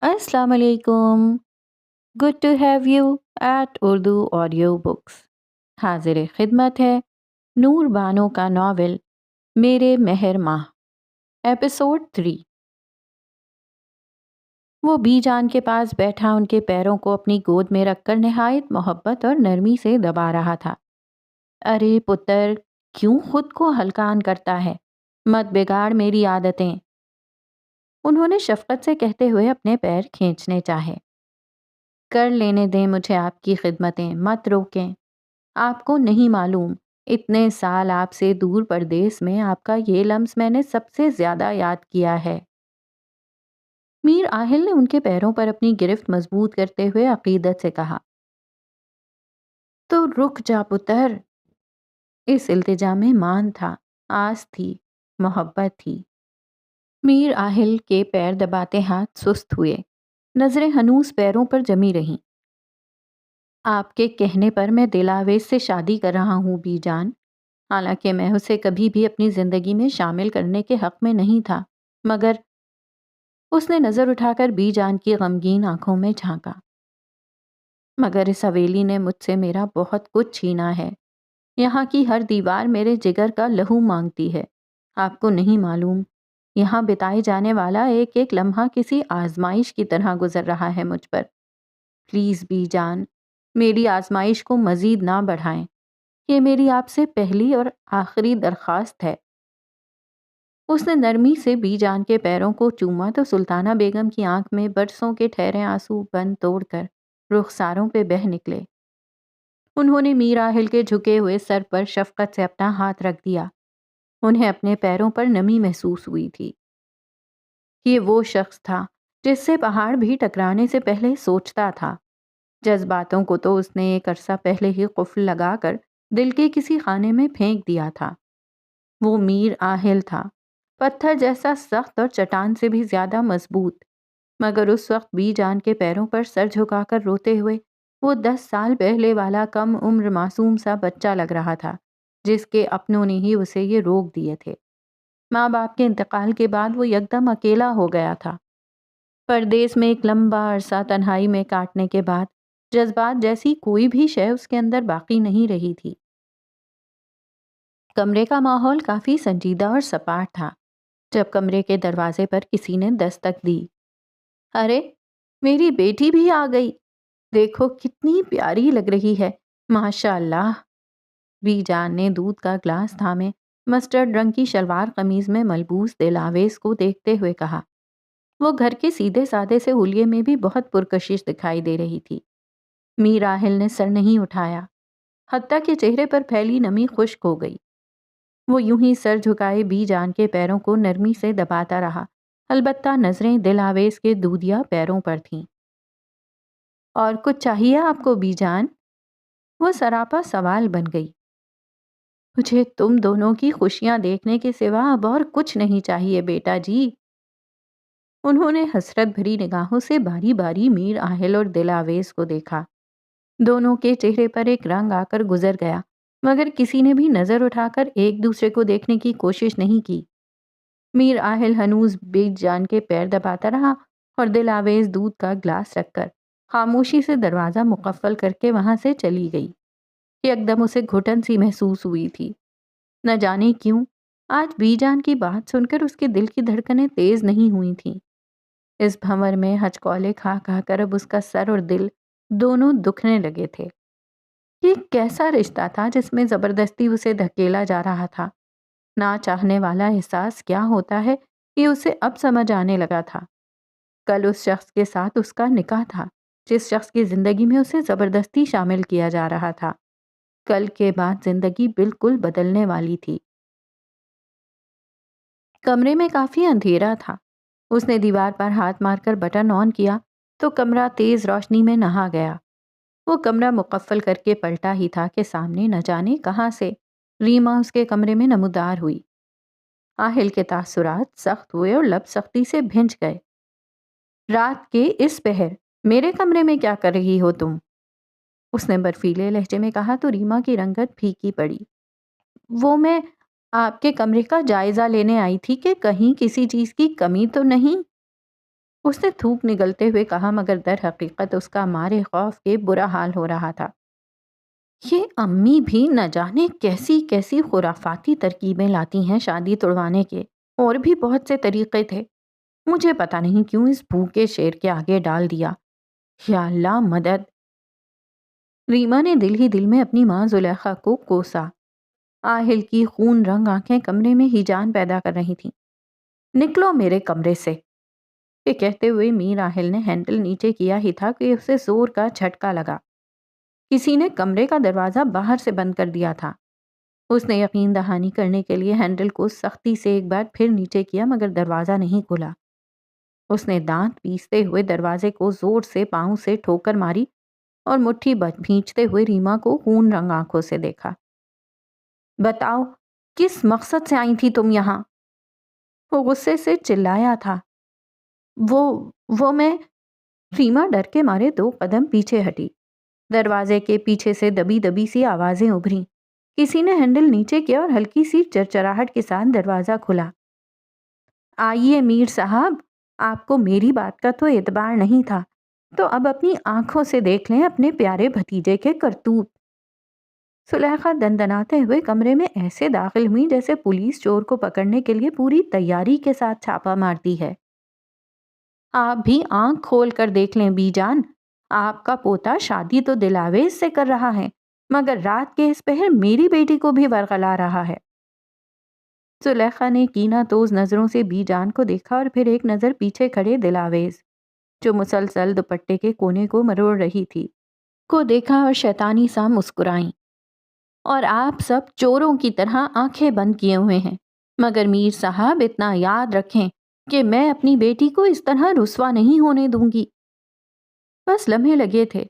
السلام علیکم. Good to have you at Urdu audio books. حاضر خدمت ہے نور بانو کا ناول میرے مہر ماہ، ایپیسوڈ 3. وہ بی جان کے پاس بیٹھا ان کے پیروں کو اپنی گود میں رکھ کر نہایت محبت اور نرمی سے دبا رہا تھا. ارے پتر، کیوں خود کو ہلکان کرتا ہے؟ مت بگاڑ میری عادتیں. انہوں نے شفقت سے کہتے ہوئے اپنے پیر کھینچنے چاہے. کر لینے دیں مجھے آپ کی خدمتیں، مت روکیں. آپ کو نہیں معلوم، اتنے سال آپ سے دور پردیس میں آپ کا یہ لمس میں نے سب سے زیادہ یاد کیا ہے. میر آہل نے ان کے پیروں پر اپنی گرفت مضبوط کرتے ہوئے عقیدت سے کہا. تو رک جا پتر. اس التجا میں مان تھا، آس تھی، محبت تھی. میر آہل کے پیر دباتے ہاتھ سست ہوئے، نظریں ہنوز پیروں پر جمی رہیں. آپ کے کہنے پر میں دلاویز سے شادی کر رہا ہوں بی جان، حالانکہ میں اسے کبھی بھی اپنی زندگی میں شامل کرنے کے حق میں نہیں تھا، مگر اس نے نظر اٹھا کر بی جان کی غمگین آنکھوں میں جھانکا. مگر اس حویلی نے مجھ سے میرا بہت کچھ چھینا ہے. یہاں کی ہر دیوار میرے جگر کا لہو مانگتی ہے. آپ کو نہیں معلوم، یہاں بتائے جانے والا ایک ایک لمحہ کسی آزمائش کی طرح گزر رہا ہے مجھ پر. پلیز بی جان، میری آزمائش کو مزید نہ بڑھائیں. یہ میری آپ سے پہلی اور آخری درخواست ہے. اس نے نرمی سے بی جان کے پیروں کو چوما تو سلطانہ بیگم کی آنکھ میں برسوں کے ٹھہرے آنسو بند توڑ کر رخساروں پہ بہہ نکلے. انہوں نے میر آہل کے جھکے ہوئے سر پر شفقت سے اپنا ہاتھ رکھ دیا. انہیں اپنے پیروں پر نمی محسوس ہوئی تھی. یہ وہ شخص تھا جس سے پہاڑ بھی ٹکرانے سے پہلے سوچتا تھا. جذباتوں کو تو اس نے ایک عرصہ پہلے ہی قفل لگا کر دل کے کسی خانے میں پھینک دیا تھا. وہ میر آہل تھا، پتھر جیسا سخت اور چٹان سے بھی زیادہ مضبوط. مگر اس وقت بی جان کے پیروں پر سر جھکا کر روتے ہوئے وہ 10 سال پہلے والا کم عمر معصوم سا بچہ لگ رہا تھا، جس کے اپنوں نے ہی اسے یہ روک دیے تھے. ماں باپ کے انتقال کے بعد وہ یکدم اکیلا ہو گیا تھا. پردیس میں ایک لمبا عرصہ تنہائی میں کاٹنے کے بعد جذبات جیسی کوئی بھی شے اس کے اندر باقی نہیں رہی تھی. کمرے کا ماحول کافی سنجیدہ اور سپاٹ تھا جب کمرے کے دروازے پر کسی نے دستک دی. ارے میری بیٹی بھی آ گئی، دیکھو کتنی پیاری لگ رہی ہے، ماشاء اللہ. بی جان نے دودھ کا گلاس تھامے مسٹرڈ رنگ کی شلوار قمیض میں ملبوس دلاویز کو دیکھتے ہوئے کہا. وہ گھر کے سیدھے سادے سے حلیے میں بھی بہت پرکشش دکھائی دے رہی تھی. میر آہل نے سر نہیں اٹھایا، حتیٰ کہ چہرے پر پھیلی نمی خشک ہو گئی. وہ یوں ہی سر جھکائے بی جان کے پیروں کو نرمی سے دباتا رہا، البتہ نظریں دلاویز کے دودیا پیروں پر تھیں. اور کچھ چاہیے آپ کو بی جان؟ وہ سراپا سوال بن گئی. مجھے تم دونوں کی خوشیاں دیکھنے کے سوا اب اور کچھ نہیں چاہیے بیٹا جی. انہوں نے حسرت بھری نگاہوں سے باری باری میر آہل اور دلاویز کو دیکھا. دونوں کے چہرے پر ایک رنگ آ کر گزر گیا، مگر کسی نے بھی نظر اٹھا کر ایک دوسرے کو دیکھنے کی کوشش نہیں کی. میر آہل ہنوز بی جان کے پیر دباتا رہا اور دلاویز دودھ کا گلاس رکھ کر خاموشی سے دروازہ مقفل کر کے وہاں سے چلی گئی. یکدم اسے گھٹن سی محسوس ہوئی تھی. نہ جانے کیوں آج بی جان کی بات سن کر اس کے دل کی دھڑکنیں تیز نہیں ہوئی تھیں. اس بھنور میں ہچکولے کھا کھا کر اب اس کا سر اور دل دونوں دکھنے لگے تھے. یہ کیسا رشتہ تھا جس میں زبردستی اسے دھکیلا جا رہا تھا؟ نہ چاہنے والا احساس کیا ہوتا ہے یہ اسے اب سمجھ آنے لگا تھا. کل اس شخص کے ساتھ اس کا نکاح تھا جس شخص کی زندگی میں اسے زبردستی شامل کیا جا رہا تھا. کل کے بعد زندگی بالکل بدلنے والی تھی. کمرے میں کافی اندھیرا تھا. اس نے دیوار پر ہاتھ مار کر بٹن آن کیا تو کمرہ تیز روشنی میں نہا گیا. وہ کمرہ مقفل کر کے پلٹا ہی تھا کہ سامنے نہ جانے کہاں سے ریما اس کے کمرے میں نمودار ہوئی. آہل کے تاثرات سخت ہوئے اور لب سختی سے بھنج گئے. رات کے اس پہر میرے کمرے میں کیا کر رہی ہو تم؟ اس نے برفیلے لہجے میں کہا تو ریما کی رنگت پھیکی پڑی. وہ میں آپ کے کمرے کا جائزہ لینے آئی تھی کہ کہیں کسی چیز کی کمی تو نہیں. اس نے تھوک نگلتے ہوئے کہا، مگر در حقیقت اس کا مارے خوف کے برا حال ہو رہا تھا۔ یہ امی بھی نہ جانے کیسی کیسی خرافاتی ترکیبیں لاتی ہیں شادی توڑوانے کے، اور بھی بہت سے طریقے تھے، مجھے پتا نہیں کیوں اس بھوکے شیر کے آگے ڈال دیا۔ یا اللہ مدد! ریما نے دل ہی دل میں اپنی ماں زلیخا کو کوسا۔ آہل کی خون رنگ آنکھیں کمرے میں ہی جان پیدا کر رہی تھیں۔ نکلو میرے کمرے سے! یہ کہتے ہوئے میر آہل نے ہینڈل نیچے کیا ہی تھا کہ اسے زور کا جھٹکا لگا۔ کسی نے کمرے کا دروازہ باہر سے بند کر دیا تھا۔ اس نے یقین دہانی کرنے کے لیے ہینڈل کو سختی سے ایک بار پھر نیچے کیا، مگر دروازہ نہیں کھلا۔ اس نے دانت پیستے ہوئے دروازے کو زور سے پاؤں سے ٹھوکر ماری اور مٹھی بھینچتے ہوئے ریما کو خون رنگ آنکھوں سے دیکھا۔ بتاؤ، کس مقصد سے آئی تھی تم یہاں؟ وہ غصے سے چلایا تھا۔ وہ میں… ریما ڈر کے مارے 2 قدم پیچھے ہٹی۔ دروازے کے پیچھے سے دبی دبی سی آوازیں ابھریں۔ کسی نے ہینڈل نیچے کیا اور ہلکی سی چرچراہٹ کے ساتھ دروازہ کھلا۔ آئیے میر صاحب، آپ کو میری بات کا تو اعتبار نہیں تھا، تو اب اپنی آنکھوں سے دیکھ لیں اپنے پیارے بھتیجے کے کرتوت۔ زلیخا دندناتے ہوئے کمرے میں ایسے داخل ہوئی جیسے پولیس چور کو پکڑنے کے لیے پوری تیاری کے ساتھ چھاپا مارتی ہے۔ آپ بھی آنکھ کھول کر دیکھ لیں بی جان، آپ کا پوتا شادی تو دلاویز سے کر رہا ہے، مگر رات کے اس پہر میری بیٹی کو بھی ورغلا رہا ہے۔ زلیخا نے کینہ توز نظروں سے بی جان کو دیکھا اور پھر ایک نظر پیچھے کھڑے دلاویز، جو مسلسل دوپٹے کے کونے کو مروڑ رہی تھی، کو دیکھا اور شیطانی سا مسکرائیں۔ اور آپ سب چوروں کی طرح آنکھیں بند کیے ہوئے ہیں، مگر میر صاحب اتنا یاد رکھیں کہ میں اپنی بیٹی کو اس طرح رسوا نہیں ہونے دوں گی۔ بس لمحے لگے تھے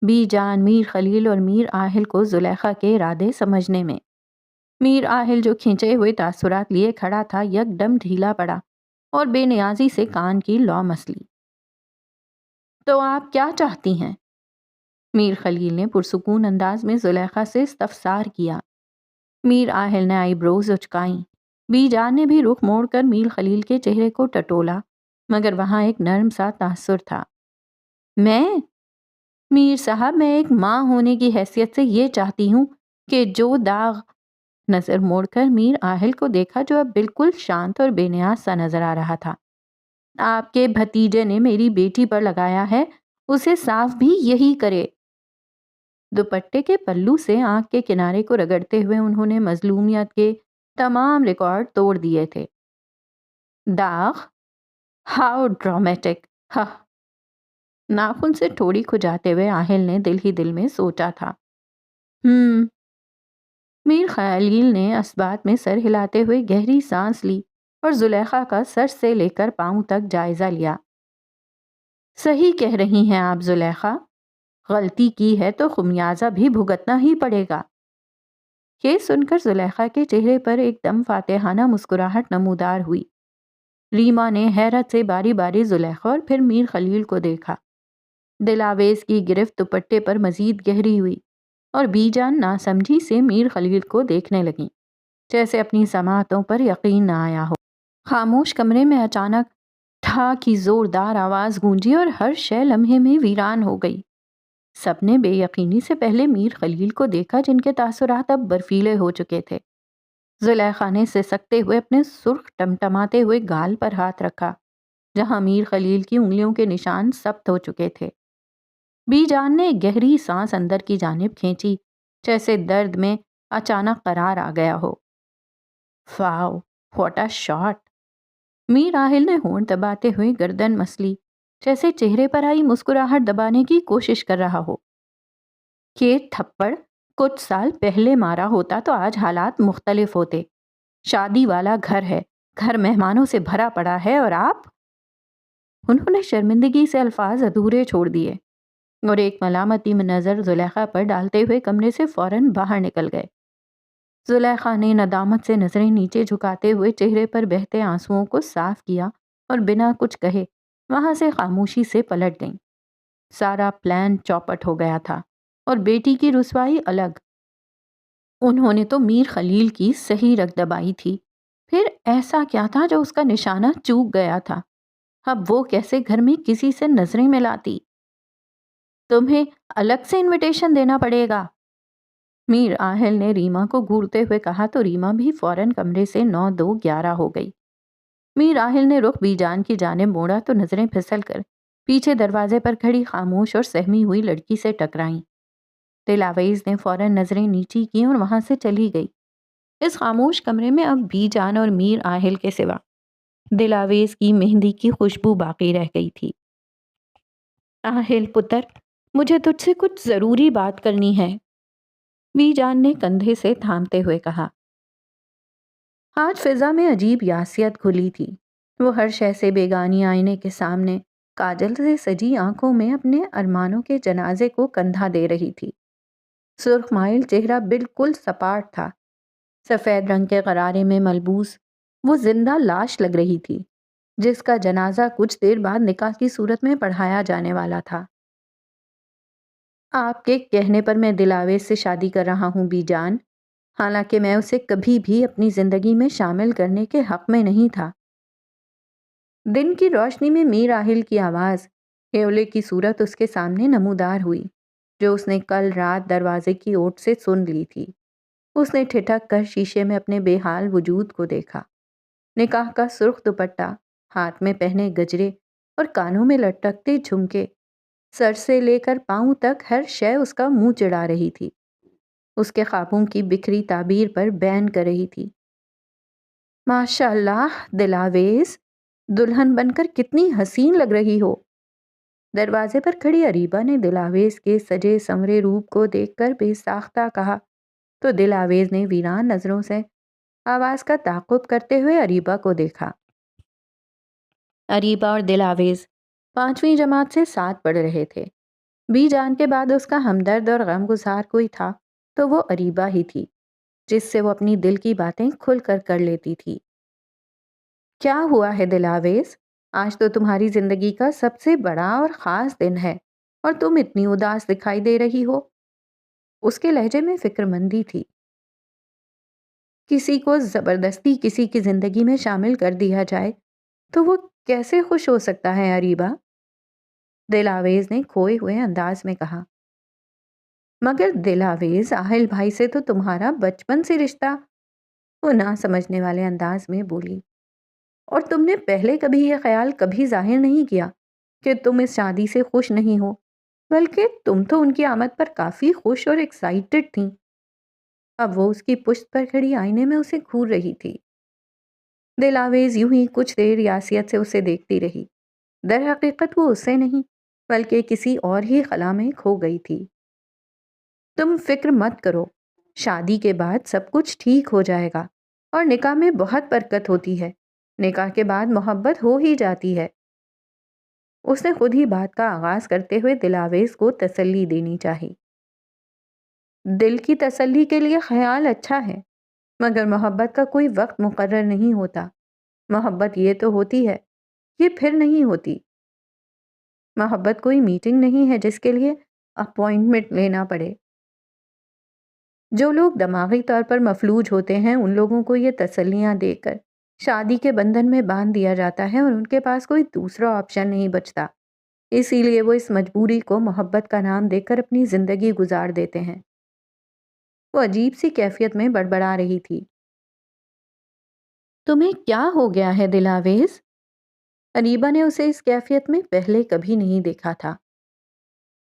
بی جان، میر خلیل اور میر آہل کو زلیخا کے ارادے سمجھنے میں۔ میر آہل جو کھینچے ہوئے تاثرات لیے کھڑا تھا، یک دم ڈھیلا پڑا اور بے نیازی سے کان کی لو مسلی۔ تو آپ کیا چاہتی ہیں؟ میر خلیل نے پرسکون انداز میں زلیخا سے استفسار کیا۔ میر آہل نے آئی بروز اچکائیں۔ بی جان نے بھی رخ موڑ کر میر خلیل کے چہرے کو ٹٹولا، مگر وہاں ایک نرم سا تاثر تھا۔ میں؟ میر صاحب، میں ایک ماں ہونے کی حیثیت سے یہ چاہتی ہوں کہ جو داغ… نظر موڑ کر میر آہل کو دیکھا جو اب بالکل شانت اور بے نیاز سا نظر آ رہا تھا۔ آپ کے بھتیجے نے میری بیٹی پر لگایا ہے، اسے صاف بھی یہی کرے۔ دوپٹے کے پلو سے آنکھ کے کنارے کو رگڑتے ہوئے انہوں نے مظلومیت کے تمام ریکارڈ توڑ دیے تھے۔ داغ؟ How dramatic! ہاں! ناخن سے ٹھوڑی کھجاتے ہوئے آہل نے دل ہی دل میں سوچا تھا۔ میر خلیل نے اسبات میں سر ہلاتے ہوئے گہری سانس لی اور زلیخا کا سر سے لے کر پاؤں تک جائزہ لیا۔ صحیح کہہ رہی ہیں آپ زلیخا، غلطی کی ہے تو خمیازہ بھی بھگتنا ہی پڑے گا۔ یہ سن کر زلیخا کے چہرے پر ایک دم فاتحانہ مسکراہٹ نمودار ہوئی۔ ریما نے حیرت سے باری باری زلیخا اور پھر میر خلیل کو دیکھا۔ دلاویز کی گرفت دوپٹے پر مزید گہری ہوئی اور بی جان ناسمجھی سے میر خلیل کو دیکھنے لگیں، جیسے اپنی سماعتوں پر یقین نہ آیا ہو۔ خاموش کمرے میں اچانک ٹھا کی زوردار آواز گونجی اور ہر شے لمحے میں ویران ہو گئی۔ سب نے بے یقینی سے پہلے میر خلیل کو دیکھا، جن کے تاثرات اب برفیلے ہو چکے تھے۔ زلیخا نے سسکتے ہوئے اپنے سرخ ٹمٹماتے ہوئے گال پر ہاتھ رکھا، جہاں میر خلیل کی انگلیوں کے نشان ثبت ہو چکے تھے۔ بی جان نے گہری سانس اندر کی جانب کھینچی، جیسے درد میں اچانک قرار آ گیا ہو۔ واو، واٹ اے شاٹ! میر آہل نے ہونٹ دباتے ہوئے گردن مسلی، جیسے چہرے پر آئی مسکراہٹ دبانے کی کوشش کر رہا ہو۔ یہ تھپڑ کچھ سال پہلے مارا ہوتا تو آج حالات مختلف ہوتے۔ شادی والا گھر ہے، گھر مہمانوں سے بھرا پڑا ہے، اور آپ… انہوں نے شرمندگی سے الفاظ ادھورے چھوڑ دیے اور ایک ملامتی نظر زلیخا پر ڈالتے ہوئے کمرے سے فوراً باہر نکل گئے۔ زلیخا نے ندامت سے نظریں نیچے جھکاتے ہوئے چہرے پر بہتے آنسوؤں کو صاف کیا اور بنا کچھ کہے وہاں سے خاموشی سے پلٹ گئیں۔ سارا پلان چوپٹ ہو گیا تھا اور بیٹی کی رسوائی الگ۔ انہوں نے تو میر خلیل کی صحیح رگ دبائی تھی، پھر ایسا کیا تھا جو اس کا نشانہ چوک گیا تھا؟ اب وہ کیسے گھر میں کسی سے نظریں ملاتی؟ تمہیں الگ سے انویٹیشن دینا پڑے گا، میر آہل نے ریما کو گھورتے ہوئے کہا تو ریما بھی فوراً کمرے سے 9 2 11 ہو گئی۔ میر آہل نے رخ بی جان کی جانب موڑا تو نظریں پھسل کر پیچھے دروازے پر کھڑی خاموش اور سہمی ہوئی لڑکی سے ٹکرائیں۔ دلاویز نے فوراً نظریں نیچی کی اور وہاں سے چلی گئی۔ اس خاموش کمرے میں اب بی جان اور میر آہل کے سوا دلاویز کی مہندی کی خوشبو باقی رہ گئی تھی۔ آہل پتر، مجھے تجھ سے کچھ ضروری بات کرنی ہے، بی جان نے کندھے سے تھامتے ہوئے کہا۔ آج فضا میں عجیب یاسیت کھلی تھی۔ وہ ہر شے سے بیگانی آئینے کے سامنے کاجل سے سجی آنکھوں میں اپنے ارمانوں کے جنازے کو کندھا دے رہی تھی۔ سرخ مائل چہرہ بالکل سپاٹ تھا، سفید رنگ کے غرارے میں ملبوس وہ زندہ لاش لگ رہی تھی جس کا جنازہ کچھ دیر بعد نکاح کی صورت میں پڑھایا جانے والا تھا۔ آپ کے کہنے پر میں دلاویز سے شادی کر رہا ہوں بی جان، حالانکہ میں اسے کبھی بھی اپنی زندگی میں شامل کرنے کے حق میں نہیں تھا۔ دن کی روشنی میں میر آہل کی آواز، ہیولے کی صورت اس کے سامنے نمودار ہوئی جو اس نے کل رات دروازے کی اوٹ سے سن لی تھی۔ اس نے ٹھٹک کر شیشے میں اپنے بے حال وجود کو دیکھا۔ نکاح کا سرخ دوپٹہ، ہاتھ میں پہنے گجرے اور کانوں میں لٹکتے جھمکے، سر سے لے کر پاؤں تک ہر شے اس کا منہ چڑھا رہی تھی، اس کے خوابوں کی بکھری تعبیر پر بیان کر رہی تھی۔ ماشاء اللہ دلاویز، دلہن بن کر کتنی حسین لگ رہی ہو۔ دروازے پر کھڑی اریبہ نے دلاویز کے سجے سنورے روپ کو دیکھ کر بے ساختہ کہا تو دلاویز نے ویران نظروں سے آواز کا تعاقب کرتے ہوئے اریبہ کو دیکھا۔ اریبہ اور دلاویز 5ویں جماعت سے ساتھ پڑھ رہے تھے۔ بی جان کے بعد اس کا ہمدرد اور غمگسار کوئی تھا تو وہ اریبہ ہی تھی، جس سے وہ اپنی دل کی باتیں کھل کر لیتی تھی۔ کیا ہوا ہے دلاویز؟ آج تو تمہاری زندگی کا سب سے بڑا اور خاص دن ہے اور تم اتنی اداس دکھائی دے رہی ہو۔ اس کے لہجے میں فکر مندی تھی۔ کسی کو زبردستی کسی کی زندگی میں شامل کر دیا جائے تو وہ کیسے خوش ہو سکتا ہے اریبہ؟ دلاویز نے کھوئے ہوئے انداز میں کہا۔ مگر دلاویز، آہل بھائی سے تو تمہارا بچپن سے رشتہ، وہ نہ سمجھنے والے انداز میں بولی، اور تم نے پہلے کبھی یہ خیال کبھی ظاہر نہیں کیا کہ تم اس شادی سے خوش نہیں ہو، بلکہ تم تو ان کی آمد پر کافی خوش اور ایکسائٹڈ تھیں۔ اب وہ اس کی پشت پر کھڑی آئینے میں اسے گھور رہی تھی۔ دلاویز یوں ہی کچھ دیر یاسیت سے اسے دیکھتی رہی۔ در حقیقت وہ اسے نہیں بلکہ کسی اور ہی خلا میں کھو گئی تھی۔ تم فکر مت کرو، شادی کے بعد سب کچھ ٹھیک ہو جائے گا، اور نکاح میں بہت برکت ہوتی ہے، نکاح کے بعد محبت ہو ہی جاتی ہے۔ اس نے خود ہی بات کا آغاز کرتے ہوئے دلاویز کو تسلی دینی چاہی۔ دل کی تسلی کے لیے خیال اچھا ہے، مگر محبت کا کوئی وقت مقرر نہیں ہوتا۔ محبت یہ تو ہوتی ہے، یہ پھر نہیں ہوتی۔ محبت کوئی میٹنگ نہیں ہے جس کے لیے اپوائنٹمنٹ لینا پڑے۔ جو لوگ دماغی طور پر مفلوج ہوتے ہیں ان لوگوں کو یہ تسلیاں دے کر شادی کے بندھن میں باندھ دیا جاتا ہے اور ان کے پاس کوئی دوسرا آپشن نہیں بچتا، اسی لیے وہ اس مجبوری کو محبت کا نام دے کر اپنی زندگی گزار دیتے ہیں۔ وہ عجیب سی کیفیت میں بڑبڑا رہی تھی۔ تمہیں کیا ہو گیا ہے دلاویز؟ اریبہ نے اسے اس کیفیت میں پہلے کبھی نہیں دیکھا تھا۔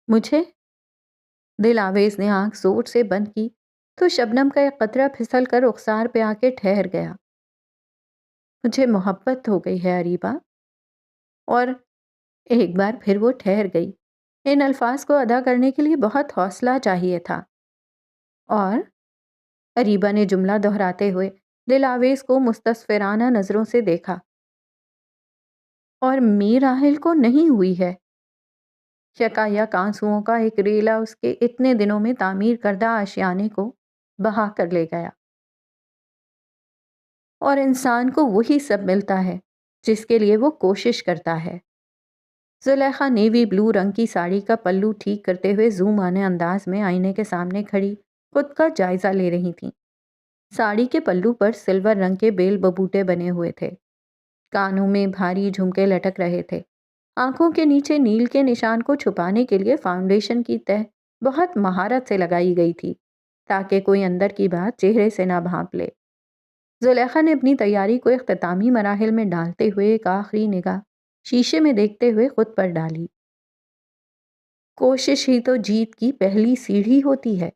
مجھے؟ دلاویز نے آنکھ زور سے بند کی تو شبنم کا ایک قطرہ پھسل کر رخسار پہ آ کے ٹھہر گیا۔ مجھے محبت ہو گئی ہے اریبہ، اور ایک بار پھر وہ ٹھہر گئی۔ ان الفاظ کو ادا کرنے کے لیے بہت حوصلہ چاہیے تھا۔ اور اریبہ نے جملہ دہراتے ہوئے دلاویز کو مستصفرانہ نظروں سے دیکھا۔ اور میر آہل کو نہیں ہوئی ہے؟ یکایک آنسوؤں کا ایک ریلا اس کے اتنے دنوں میں تعمیر کردہ آشیانے کو بہا کر لے گیا۔ اور انسان کو وہی سب ملتا ہے جس کے لیے وہ کوشش کرتا ہے۔ زلیخا نیوی بلو رنگ کی ساڑی کا پلو ٹھیک کرتے ہوئے زوم آنے انداز میں آئینے کے سامنے کھڑی خود کا جائزہ لے رہی تھیں۔ ساڑی کے پلو پر سلور رنگ کے بیل ببوٹے بنے ہوئے تھے۔ کانوں میں بھاری جھمکے لٹک رہے تھے۔ آنکھوں کے نیچے نیل کے نشان کو چھپانے کے لیے فاؤنڈیشن کی تہ بہت مہارت سے لگائی گئی تھی تاکہ کوئی اندر کی بات چہرے سے نہ بھانپ لے۔ زلیخا نے اپنی تیاری کو اختتامی مراحل میں ڈالتے ہوئے ایک آخری نگاہ شیشے میں دیکھتے ہوئے خود پر ڈالی۔ کوشش ہی تو جیت کی پہلی سیڑھی ہوتی ہے۔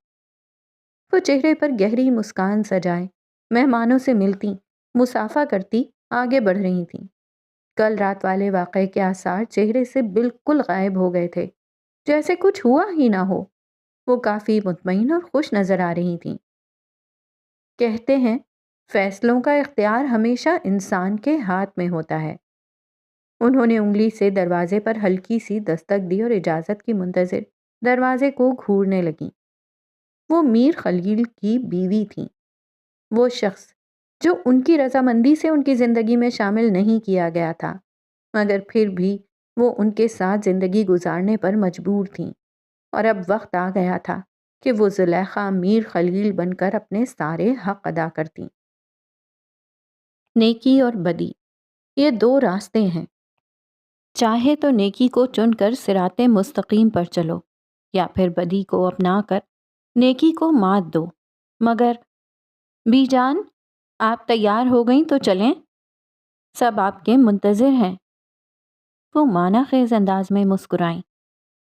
وہ چہرے پر گہری مسکان سجائے مہمانوں سے ملتی، مصافحہ کرتی آگے بڑھ رہی تھیں۔ کل رات والے واقعے کے آثار چہرے سے بالکل غائب ہو گئے تھے، جیسے کچھ ہوا ہی نہ ہو۔ وہ کافی مطمئن اور خوش نظر آ رہی تھیں۔ کہتے ہیں فیصلوں کا اختیار ہمیشہ انسان کے ہاتھ میں ہوتا ہے۔ انہوں نے انگلی سے دروازے پر ہلکی سی دستک دی اور اجازت کی منتظر دروازے کو گھورنے لگیں۔ وہ میر خلیل کی بیوی تھیں، وہ شخص جو ان کی رضامندی سے ان کی زندگی میں شامل نہیں کیا گیا تھا، مگر پھر بھی وہ ان کے ساتھ زندگی گزارنے پر مجبور تھیں، اور اب وقت آ گیا تھا کہ وہ زلیخا میر خلیل بن کر اپنے سارے حق ادا کرتیں۔ نیکی اور بدی، یہ دو راستے ہیں۔ چاہے تو نیکی کو چن کر صراط مستقیم پر چلو، یا پھر بدی کو اپنا کر نیکی کو مات دو۔ مگر بی جان، آپ تیار ہو گئیں تو چلیں، سب آپ کے منتظر ہیں۔ وہ معنی خیز انداز میں مسکرائیں۔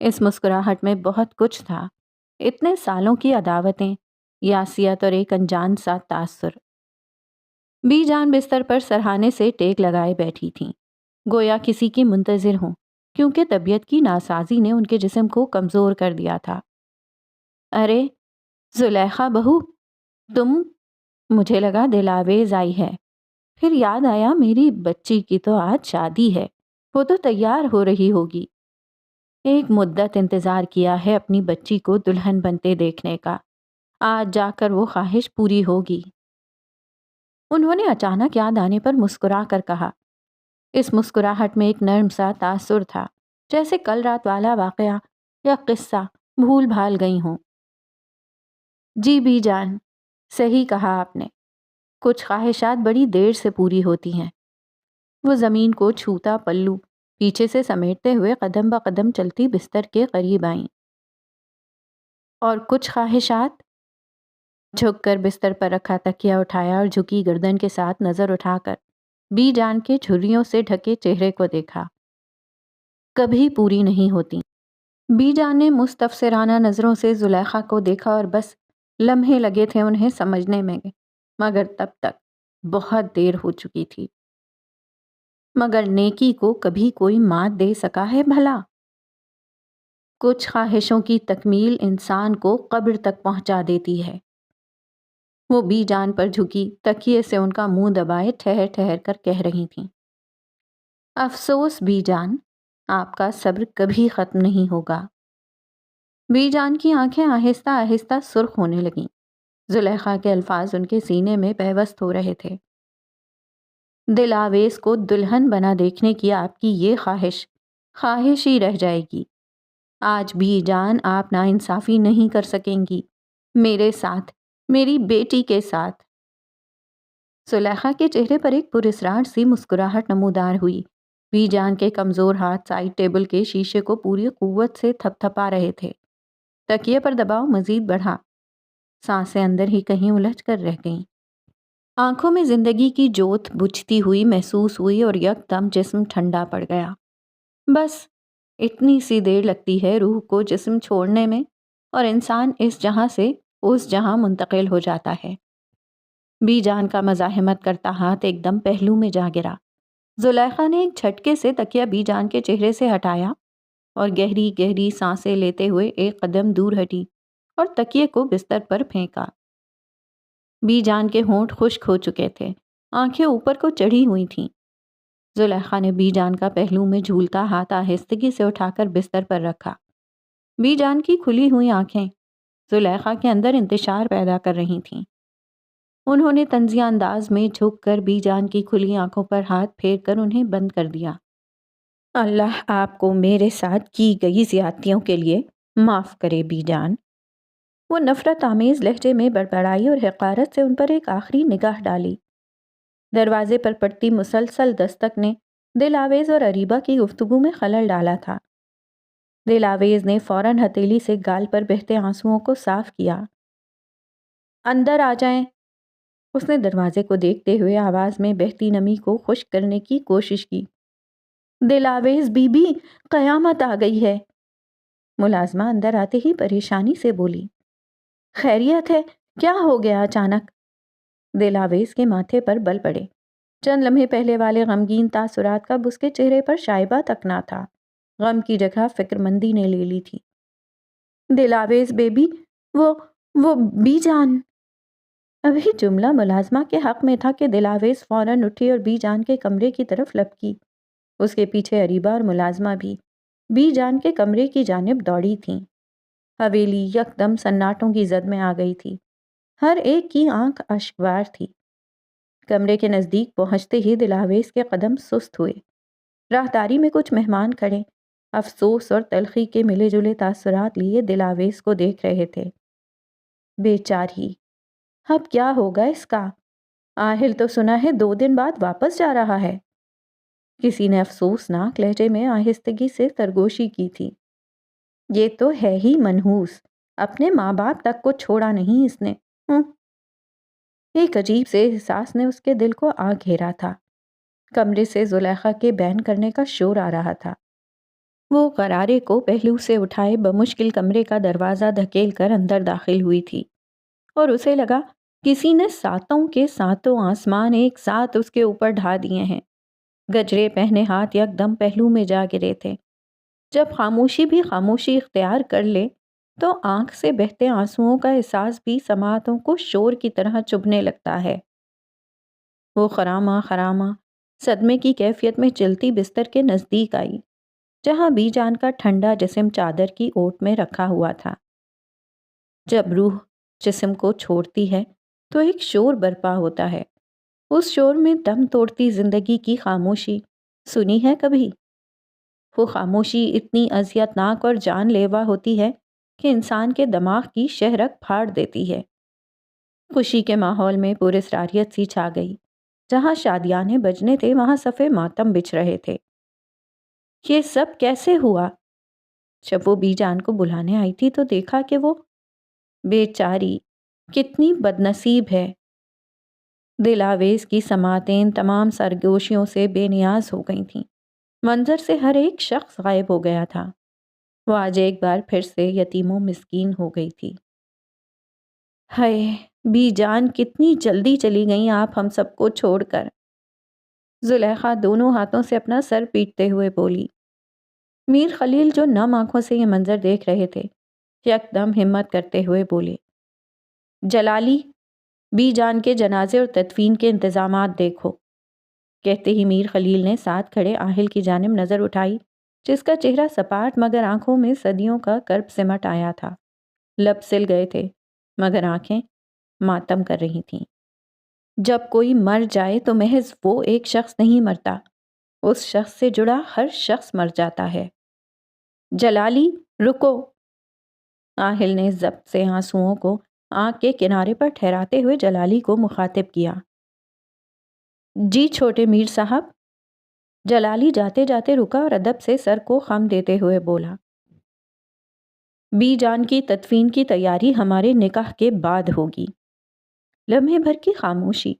اس مسکراہٹ میں بہت کچھ تھا، اتنے سالوں کی عداوتیں، یاسیت اور ایک انجان سا تاثر۔ بی جان بستر پر سرہانے سے ٹیک لگائے بیٹھی تھیں، گویا کسی کی منتظر ہوں، کیونکہ طبیعت کی ناسازی نے ان کے جسم کو کمزور کر دیا تھا۔ ارے زلیخا بہو، تم؟ مجھے لگا دل آویز آئی ہے، پھر یاد آیا میری بچی کی تو آج شادی ہے، وہ تو تیار ہو رہی ہوگی۔ ایک مدت انتظار کیا ہے اپنی بچی کو دلہن بنتے دیکھنے کا، آج جا کر وہ خواہش پوری ہوگی۔ انہوں نے اچانک یاد آنے پر مسکرا کر کہا۔ اس مسکراہٹ میں ایک نرم سا تاثر تھا، جیسے کل رات والا واقعہ یا قصہ بھول بھال گئی ہوں۔ جی بی جان، صحیح کہا آپ نے، کچھ خواہشات بڑی دیر سے پوری ہوتی ہیں۔ وہ زمین کو چھوتا پلو پیچھے سے سمیٹتے ہوئے قدم بقدم چلتی بستر کے قریب آئیں۔ اور کچھ خواہشات؟ جھک کر بستر پر رکھا تکیہ اٹھایا اور جھکی گردن کے ساتھ نظر اٹھا کر بی جان کے جھریوں سے ڈھکے چہرے کو دیکھا۔ کبھی پوری نہیں ہوتی۔ بی جان نے مستفسرانہ نظروں سے زلیخا کو دیکھا اور بس لمحے لگے تھے انہیں سمجھنے میں، مگر تب تک بہت دیر ہو چکی تھی۔ مگر نیکی کو کبھی کوئی مات دے سکا ہے بھلا؟ کچھ خواہشوں کی تکمیل انسان کو قبر تک پہنچا دیتی ہے۔ وہ بی جان پر جھکی تکیے سے ان کا منہ دبائے ٹھہر ٹھہر کر کہہ رہی تھیں۔ افسوس بی جان، آپ کا صبر کبھی ختم نہیں ہوگا۔ بی جان کی آنکھیں آہستہ آہستہ سرخ ہونے لگیں۔ زلیخا کے الفاظ ان کے سینے میں پیوست ہو رہے تھے۔ دل آویز کو دلہن بنا دیکھنے کی آپ کی یہ خواہش خواہش ہی رہ جائے گی۔ آج بی جان آپ ناانصافی نہیں کر سکیں گی میرے ساتھ، میری بیٹی کے ساتھ۔ زلیخا کے چہرے پر ایک پراسرار سی مسکراہٹ نمودار ہوئی۔ بی جان کے کمزور ہاتھ سائڈ ٹیبل کے شیشے کو پوری قوت سے تھپ تھپا رہے تھے۔ تکیے پر دباؤ مزید بڑھا، سانسیں اندر ہی کہیں الجھ کر رہ گئیں۔ آنکھوں میں زندگی کی جوت بجھتی ہوئی محسوس ہوئی اور یکدم جسم ٹھنڈا پڑ گیا۔ بس اتنی سی دیر لگتی ہے روح کو جسم چھوڑنے میں، اور انسان اس جہاں سے اس جہاں منتقل ہو جاتا ہے۔ بی جان کا مزاحمت کرتا ہاتھ ایک دم پہلو میں جا گرا۔ زلیخا نے ایک جھٹکے سے تکیہ بی جان کے چہرے سے ہٹایا اور گہری گہری سانسیں لیتے ہوئے ایک قدم دور ہٹی اور تکیے کو بستر پر پھینکا۔ بی جان کے ہونٹ خشک ہو چکے تھے، آنکھیں اوپر کو چڑھی ہوئی تھیں۔ زلیخا نے بی جان کا پہلو میں جھولتا ہاتھ آہستگی سے اٹھا کر بستر پر رکھا۔ بی جان کی کھلی ہوئی آنکھیں زلیخا کے اندر انتشار پیدا کر رہی تھیں۔ انہوں نے طنزیہ انداز میں جھک کر بی جان کی کھلی آنکھوں پر ہاتھ پھیر کر انہیں بند کر دیا۔ اللہ آپ کو میرے ساتھ کی گئی زیادتیوں کے لیے معاف کرے بی جان۔ وہ نفرت آمیز لہجے میں بڑبڑائی اور حقارت سے ان پر ایک آخری نگاہ ڈالی۔ دروازے پر پڑتی مسلسل دستک نے دل آویز اور اریبہ کی گفتگو میں خلل ڈالا تھا۔ دل آویز نے فوراً ہتھیلی سے گال پر بہتے آنسوؤں کو صاف کیا۔ اندر آ جائیں۔ اس نے دروازے کو دیکھتے ہوئے آواز میں بہتی نمی کو خشک کرنے کی کوشش کی۔ دل آویز بی بی، قیامت آ گئی ہے۔ ملازمہ اندر آتے ہی پریشانی سے بولی۔ خیریت ہے؟ کیا ہو گیا اچانک؟ دل آویز کے ماتھے پر بل پڑے۔ چند لمحے پہلے والے غمگین تاثرات کا اس کے چہرے پر شائبہ تک نہ تھا۔ غم کی جگہ فکر مندی نے لے لی تھی۔ دل آویز بیبی، وہ بی جان۔ ابھی جملہ ملازمہ کے حق میں تھا کہ دل آویز فوراً اٹھی اور بی جان کے کمرے کی طرف لپکی۔ اس کے پیچھے اریبہ اور ملازمہ بھی بی جان کے کمرے کی جانب دوڑی تھیں۔ حویلی یکدم سناٹوں کی زد میں آ گئی تھی۔ ہر ایک کی آنکھ اشکبار تھی۔ کمرے کے نزدیک پہنچتے ہی دل آویز کے قدم سست ہوئے۔ راہداری میں کچھ مہمان کھڑے افسوس اور تلخی کے ملے جلے تاثرات لیے دل آویز کو دیکھ رہے تھے۔ بیچاری، اب کیا ہوگا اس کا؟ آہل تو سنا ہے 2 دن بعد واپس جا رہا ہے۔ کسی نے افسوسناک لہجے میں آہستگی سے سرگوشی کی تھی۔ یہ تو ہے ہی منحوس، اپنے ماں باپ تک کو چھوڑا نہیں اس نے۔ ایک عجیب سے احساس نے اس کے دل کو آ گھیرا تھا۔ کمرے سے زلیخا کے بین کرنے کا شور آ رہا تھا۔ وہ غرارے کو پہلو سے اٹھائے بمشکل کمرے کا دروازہ دھکیل کر اندر داخل ہوئی تھی، اور اسے لگا کسی نے 7 کے 7 آسمان ایک ساتھ اس کے اوپر ڈھا دیے ہیں۔ گجرے پہنے ہاتھ یکدم پہلو میں جا گرے تھے۔ جب خاموشی بھی خاموشی اختیار کر لے تو آنکھ سے بہتے آنسوؤں کا احساس بھی سماعتوں کو شور کی طرح چبھنے لگتا ہے۔ وہ خراما خراما صدمے کی کیفیت میں چلتی بستر کے نزدیک آئی، جہاں بی جان کا ٹھنڈا جسم چادر کی اوٹ میں رکھا ہوا تھا۔ جب روح جسم کو چھوڑتی ہے تو ایک شور برپا ہوتا ہے۔ اس شور میں دم توڑتی زندگی کی خاموشی سنی ہے کبھی؟ وہ خاموشی اتنی اذیتناک اور جان لیوا ہوتی ہے کہ انسان کے دماغ کی شہرک پھاڑ دیتی ہے۔ خوشی کے ماحول میں پراسراریت سی چھا گئی۔ جہاں شادیانے بجنے تھے وہاں صفے ماتم بچھ رہے تھے۔ یہ سب کیسے ہوا؟ جب وہ بی جان کو بلانے آئی تھی تو دیکھا کہ وہ بیچاری کتنی بدنصیب ہے۔ دل آویز کی سماعتیں تمام سرگوشیوں سے بے نیاز ہو گئی تھیں۔ منظر سے ہر ایک شخص غائب ہو گیا تھا۔ وہ آج ایک بار پھر سے یتیم و مسکین ہو گئی تھی۔ ہائے بی جان، کتنی جلدی چلی گئیں آپ ہم سب کو چھوڑ کر۔ زلیخا دونوں ہاتھوں سے اپنا سر پیٹتے ہوئے بولی۔ میر خلیل جو نم آنکھوں سے یہ منظر دیکھ رہے تھے یکدم ہمت کرتے ہوئے بولے، جلالی، بی جان کے جنازے اور تدفین کے انتظامات دیکھو۔ کہتے ہی میر خلیل نے ساتھ کھڑے آہل کی جانب نظر اٹھائی، جس کا چہرہ سپاٹ مگر آنکھوں میں صدیوں کا کرب سمٹ آیا تھا۔ لب سل گئے تھے مگر آنکھیں ماتم کر رہی تھیں۔ جب کوئی مر جائے تو محض وہ ایک شخص نہیں مرتا، اس شخص سے جڑا ہر شخص مر جاتا ہے۔ جلالی، رکو۔ آہل نے ضبط سے آنسوؤں کو آنکھ کے کنارے پر ٹھہراتے ہوئے جلالی کو مخاطب کیا۔ جی چھوٹے میر صاحب۔ جلالی جاتے جاتے رکا اور ادب سے سر کو خم دیتے ہوئے بولا، بی جان کی تدفین کی تیاری ہمارے نکاح کے بعد ہوگی۔ لمحے بھر کی خاموشی۔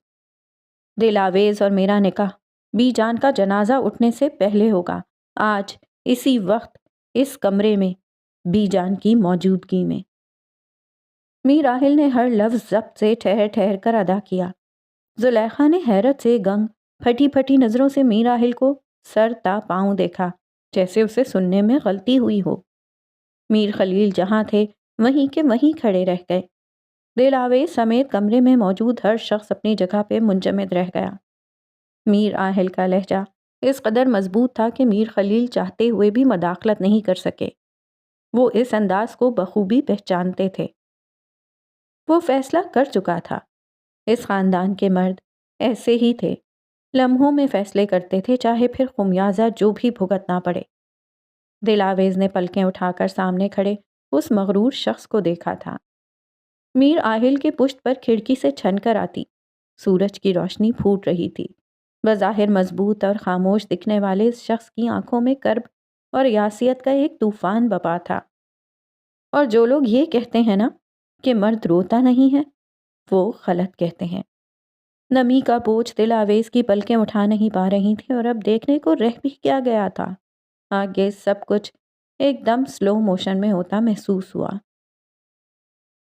دل آویز اور میرا نکاح بی جان کا جنازہ اٹھنے سے پہلے ہوگا، آج اسی وقت اس کمرے میں بی جان کی موجودگی میں۔ میر آہل نے ہر لفظ ضبط سے ٹھہر ٹھہر کر ادا کیا۔ زلیخا نے حیرت سے گنگ پھٹی پھٹی نظروں سے میر آہل کو سر تا پاؤں دیکھا، جیسے اسے سننے میں غلطی ہوئی ہو۔ میر خلیل جہاں تھے وہیں کے وہیں کھڑے رہ گئے۔ دل آویز سمیت کمرے میں موجود ہر شخص اپنی جگہ پہ منجمد رہ گیا۔ میر آہل کا لہجہ اس قدر مضبوط تھا کہ میر خلیل چاہتے ہوئے بھی مداخلت نہیں کر سکے۔ وہ اس انداز کو بخوبی پہچانتے تھے۔ وہ فیصلہ کر چکا تھا۔ اس خاندان کے مرد ایسے ہی تھے، لمحوں میں فیصلے کرتے تھے، چاہے پھر خمیازہ جو بھی بھگتنا پڑے۔ دل آویز نے پلکیں اٹھا کر سامنے کھڑے اس مغرور شخص کو دیکھا تھا۔ میر آہل کے پشت پر کھڑکی سے چھن کر آتی سورج کی روشنی پھوٹ رہی تھی۔ بظاہر مضبوط اور خاموش دکھنے والے اس شخص کی آنکھوں میں کرب اور یاسیت کا ایک طوفان بپا تھا۔ اور جو لوگ یہ کہتے ہیں نا کہ مرد روتا نہیں ہے، وہ غلط کہتے ہیں۔ نمی کا بوجھ دل آویز کی پلکیں اٹھا نہیں پا رہی تھی، اور اب دیکھنے کو رہ بھی کیا گیا تھا۔ آگے سب کچھ ایک دم سلو موشن میں ہوتا محسوس ہوا۔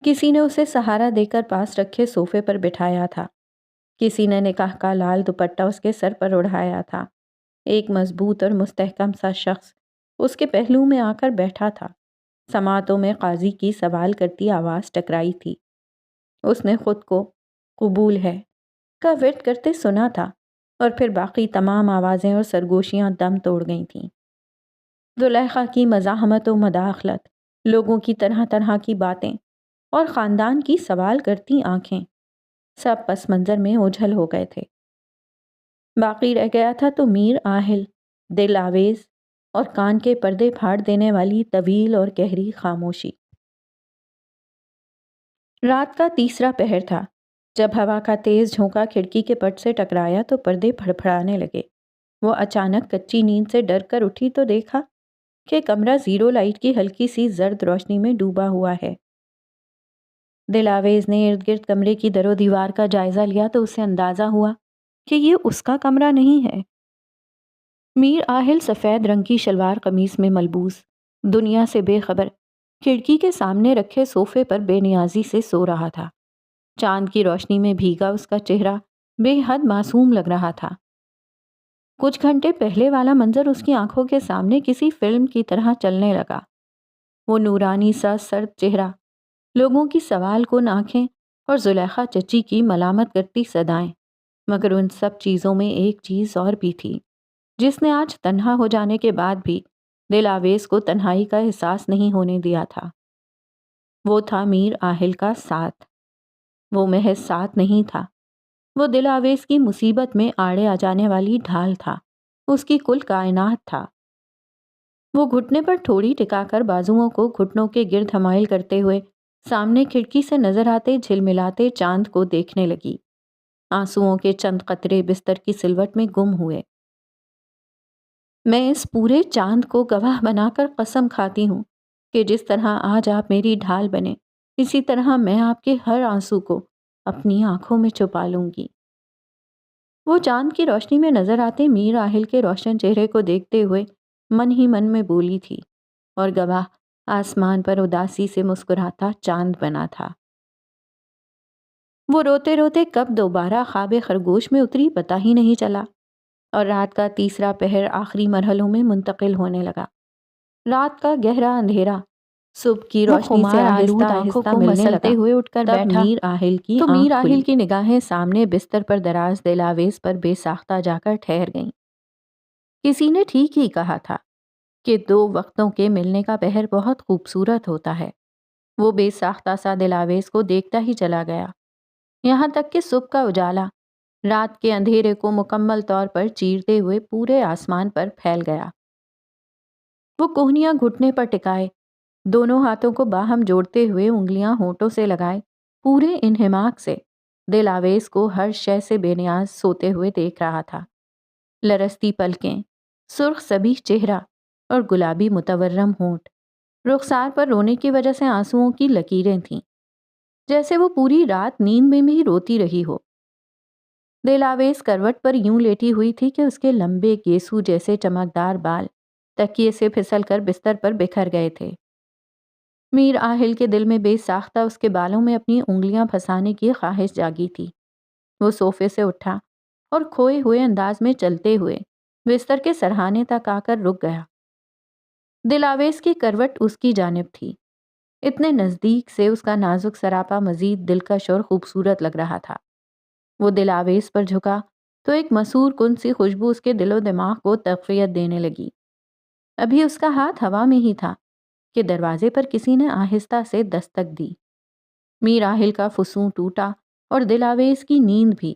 کسی نے اسے سہارا دے کر پاس رکھے صوفے پر بٹھایا تھا، کسی نے نکاح کا لال دوپٹہ اس کے سر پر اڑھایا تھا۔ ایک مضبوط اور مستحکم سا شخص اس کے پہلو میں آ کر بیٹھا تھا۔ سماعتوں میں قاضی کی سوال کرتی آواز ٹکرائی تھی۔ اس نے خود کو قبول ہے کا ورد کرتے سنا تھا، اور پھر باقی تمام آوازیں اور سرگوشیاں دم توڑ گئی تھیں۔ زلیخا کی مزاحمت و مداخلت، لوگوں کی طرح طرح کی باتیں اور خاندان کی سوال کرتی آنکھیں، سب پس منظر میں اوجھل ہو گئے تھے۔ باقی رہ گیا تھا تو میر آہل، دل آویز اور کان کے پردے پھاڑ دینے والی طویل اور گہری خاموشی۔ رات کا تیسرا پہر تھا۔ جب ہوا کا تیز جھونکا کھڑکی کے پٹ سے ٹکرایا تو پردے پھڑپھڑانے لگے۔ وہ اچانک کچی نیند سے ڈر کر اٹھی تو دیکھا کہ کمرہ زیرو لائٹ کی ہلکی سی زرد روشنی میں ڈوبا ہوا ہے۔ دل آویز نے ارد گرد کمرے کی در و دیوار کا جائزہ لیا تو اسے اندازہ ہوا کہ یہ اس کا کمرہ نہیں ہے۔ میر آہل سفید رنگ کی شلوار قمیص میں ملبوس، دنیا سے بے خبر، کھڑکی کے سامنے رکھے صوفے پر بے نیازی سے سو رہا تھا۔ چاند کی روشنی میں بھیگا اس کا چہرہ بے حد معصوم لگ رہا تھا۔ کچھ گھنٹے پہلے والا منظر اس کی آنکھوں کے سامنے کسی فلم کی طرح چلنے لگا۔ وہ نورانی سا سرد چہرہ، لوگوں کی سوال کن آنکھیں اور زلیخا چچی کی ملامت کرتی صدائیں، مگر ان سب چیزوں میں ایک چیز اور بھی تھی جس نے آج تنہا ہو جانے کے بعد بھی دل آویز کو تنہائی کا احساس نہیں ہونے دیا تھا۔ وہ تھا میر آہل کا ساتھ۔ وہ محض ساتھ نہیں تھا، وہ دل آویز کی مصیبت میں آڑے آ جانے والی ڈھال تھا، اس کی کل کائنات تھا۔ وہ گھٹنے پر ٹھوڑی ٹکا کر بازوؤں کو گھٹنوں کے گرد حمائل کرتے ہوئے سامنے کھڑکی سے نظر آتے جھلملاتے چاند کو دیکھنے لگی۔ آنسوؤں کے چند قطرے بستر کی سلوٹ میں گم ہوئے۔ میں اس پورے چاند کو گواہ بنا کر قسم کھاتی ہوں کہ جس طرح آج آپ میری ڈھال بنے، اسی طرح میں آپ کے ہر آنسو کو اپنی آنکھوں میں چھپا لوں گی۔ وہ چاند کی روشنی میں نظر آتے میر آہل کے روشن چہرے کو دیکھتے ہوئے من ہی من میں بولی تھی، اور گواہ آسمان پر اداسی سے مسکراتا چاند بنا تھا۔ وہ روتے روتے کب دوبارہ خواب خرگوش میں اتری پتہ ہی نہیں چلا، اور رات کا تیسرا پہر آخری مرحلوں میں منتقل ہونے لگا۔ رات کا گہرا اندھیرا صبح کی روشنی سے آہستہ آہستہ ملنے لگا۔ ہوئے اٹھ کر بیٹھا میر آہل کی تو میر آہل کی نگاہیں سامنے بستر پر دراز دل آویز پر بے ساختہ جا کر ٹھہر گئیں۔ کسی نے ٹھیک ہی کہا تھا کہ دو وقتوں کے ملنے کا پہر بہت خوبصورت ہوتا ہے۔ وہ بے ساختہ سا دل آویز کو دیکھتا ہی چلا گیا، یہاں تک کہ صبح کا اجالا رات کے اندھیرے کو مکمل طور پر چیرتے ہوئے پورے آسمان پر پھیل گیا۔ وہ کوہنیاں گھٹنے پر ٹکائے، دونوں ہاتھوں کو باہم جوڑتے ہوئے انگلیاں ہونٹوں سے لگائے پورے انہماک سے دل آویز کو ہر شے سے بے نیاز سوتے ہوئے دیکھ رہا تھا۔ لرزتی پلکیں، سرخ سبیح چہرہ اور گلابی متورم ہونٹ، رخسار پر رونے کی وجہ سے آنسوؤں کی لکیریں تھیں، جیسے وہ پوری رات نیند میں بھی روتی رہی ہو۔ دل آویز کروٹ پر یوں لیٹی ہوئی تھی کہ اس کے لمبے گیسو جیسے چمکدار بال تکیے سے پھسل کر بستر پر بکھر گئے تھے۔ میر آہل کے دل میں بے ساختہ اس کے بالوں میں اپنی انگلیاں پھنسانے کی خواہش جاگی تھی۔ وہ صوفے سے اٹھا اور کھوئے ہوئے انداز میں چلتے ہوئے بستر کے سرہانے تک آ کر رک گیا۔ دل آویز کی کروٹ اس کی جانب تھی، اتنے نزدیک سے اس کا نازک سراپا مزید دلکش اور خوبصورت لگ رہا تھا۔ وہ دل آویز پر جھکا تو ایک مسحور کن سی خوشبو اس کے دل و دماغ کو تقویت دینے لگی۔ ابھی اس کا ہاتھ ہوا میں ہی تھا کہ دروازے پر کسی نے آہستہ سے دستک دی۔ میر آہل کا فسوں ٹوٹا اور دل آویز کی نیند بھی۔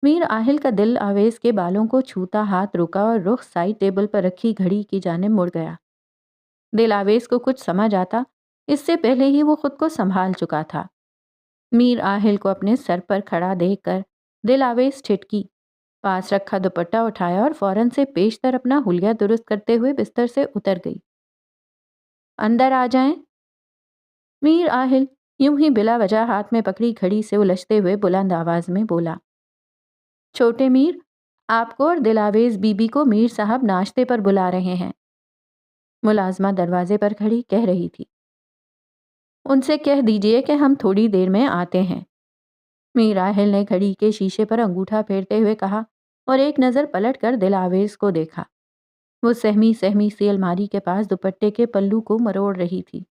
میر آہل کا دل آویز کے بالوں کو چھوتا ہاتھ رکا اور رخ سائڈ ٹیبل پر رکھی گھڑی کی جانب مڑ گیا۔ دل آویز کو کچھ سمجھ آتا اس سے پہلے ہی وہ خود کو سنبھال چکا تھا۔ میر آہل کو اپنے سر پر کھڑا دیکھ کر دل آویز ٹھٹکی، پاس رکھا دوپٹہ اٹھایا اور فوراً سے پیشتر اپنا حلیہ درست کرتے ہوئے بستر سے اتر گئی۔ اندر آ جائیں۔ میر آہل یوں ہی بلا وجہ ہاتھ میں پکڑی گھڑی سے الجھتے ہوئے بلند آواز میں بولا، چھوٹے میر، آپ کو اور دلاویز بی بی کو میر صاحب ناشتے پر بلا رہے ہیں۔ ملازمہ دروازے پر کھڑی کہہ رہی تھی، ان سے کہہ دیجئے کہ ہم تھوڑی دیر میں آتے ہیں۔ میر آہل نے گھڑی کے شیشے پر انگوٹھا پھیرتے ہوئے کہا اور ایک نظر پلٹ کر دلاویز کو دیکھا۔ وہ سہمی سہمی سی الماری کے پاس دوپٹے کے پلو کو مروڑ رہی تھی۔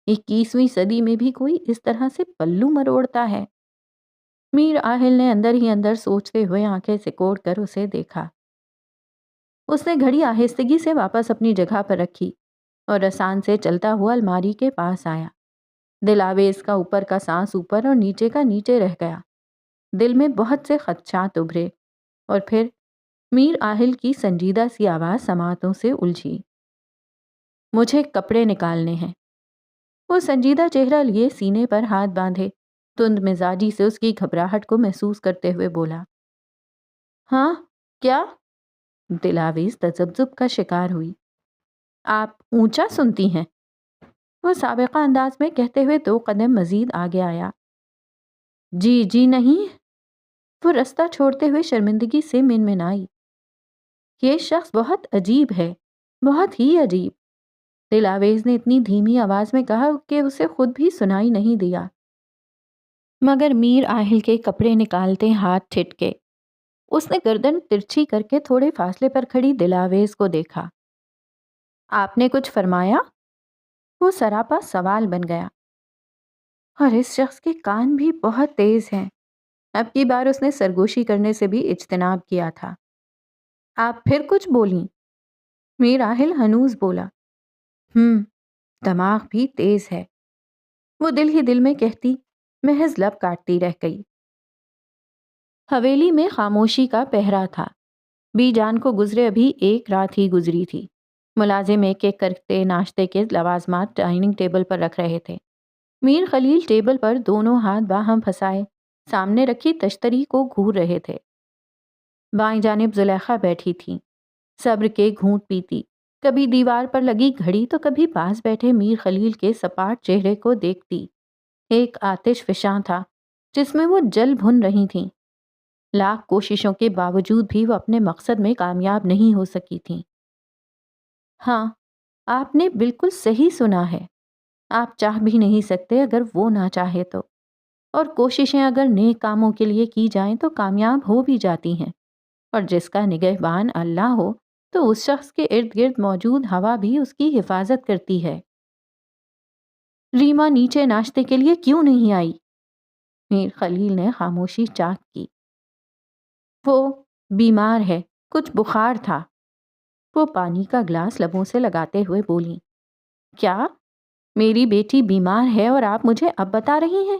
21ویں صدی میں بھی کوئی اس طرح سے پلو مروڑتا ہے؟ میر آہل نے اندر ہی اندر سوچتے ہوئے آنکھیں سکوڑ کر اسے دیکھا۔ اس نے گھڑی آہستگی سے واپس اپنی جگہ پر رکھی اور رسان سے چلتا ہوا الماری کے پاس آیا۔ دلاویز کا اوپر کا سانس اوپر اور نیچے کا نیچے رہ گیا۔ دل میں بہت سے خدشات ابھرے اور پھر میر آہل کی سنجیدہ سی آواز سماعتوں سے الجھی، مجھے کپڑے نکالنے ہیں۔ وہ سنجیدہ چہرہ لیے سینے پر ہاتھ باندھے تند مزاجی سے اس کی گھبراہٹ کو محسوس کرتے ہوئے بولا، ہاں کیا؟ دلاویز تذبذب کا شکار ہوئی۔ آپ اونچا سنتی ہیں؟ وہ سابقہ انداز میں کہتے ہوئے 2 قدم مزید آگے آیا۔ جی نہیں۔ وہ رستہ چھوڑتے ہوئے شرمندگی سے منمنائی، یہ شخص بہت عجیب ہے، بہت ہی عجیب۔ دلاویز نے اتنی دھیمی آواز میں کہا کہ اسے خود بھی سنائی نہیں دیا، مگر میر آہل کے کپڑے نکالتے ہاتھ ٹھٹکے۔ اس نے گردن ترچھی کر کے تھوڑے فاصلے پر کھڑی دلاویز کو دیکھا۔ آپ نے کچھ فرمایا؟ وہ سراپا سوال بن گیا، اور اس شخص کے کان بھی بہت تیز ہیں۔ اب کی بار اس نے سرگوشی کرنے سے بھی اجتناب کیا تھا۔ آپ پھر کچھ بولیں؟ میر آہل ہنوز بولا، دماغ بھی تیز ہے۔ وہ دل ہی دل میں کہتی محض لب کاٹتی رہ گئی۔ حویلی میں خاموشی کا پہرا تھا۔ بی جان کو گزرے ابھی 1 رات ہی گزری تھی۔ ملازم ایک ایک کرتے ناشتے کے لوازمات ڈائننگ ٹیبل پر رکھ رہے تھے۔ میر خلیل ٹیبل پر دونوں ہاتھ باہم پھنسائے سامنے رکھی تشتری کو گھور رہے تھے۔ بائیں جانب زلیخا بیٹھی تھی، صبر کے گھونٹ پیتی، کبھی دیوار پر لگی گھڑی تو کبھی پاس بیٹھے میر خلیل کے سپاٹ چہرے کو دیکھتی۔ ایک آتش فشاں تھا جس میں وہ جل بھن رہی تھیں۔ لاکھ کوششوں کے باوجود بھی وہ اپنے مقصد میں کامیاب نہیں ہو سکی تھیں۔ ہاں، آپ نے بالکل صحیح سنا ہے۔ آپ چاہ بھی نہیں سکتے اگر وہ نہ چاہے تو، اور کوششیں اگر نیک کاموں کے لیے کی جائیں تو کامیاب ہو بھی جاتی ہیں، اور جس کا نگہبان اللہ ہو تو اس شخص کے ارد گرد موجود ہوا بھی اس کی حفاظت کرتی ہے۔ ریما نیچے ناشتے کے لیے کیوں نہیں آئی؟ میر خلیل نے خاموشی چاک کی۔ وہ بیمار ہے، کچھ بخار تھا۔ وہ پانی کا گلاس لبوں سے لگاتے ہوئے بولیں، کیا؟ میری بیٹی بیمار ہے اور آپ مجھے اب بتا رہی ہیں؟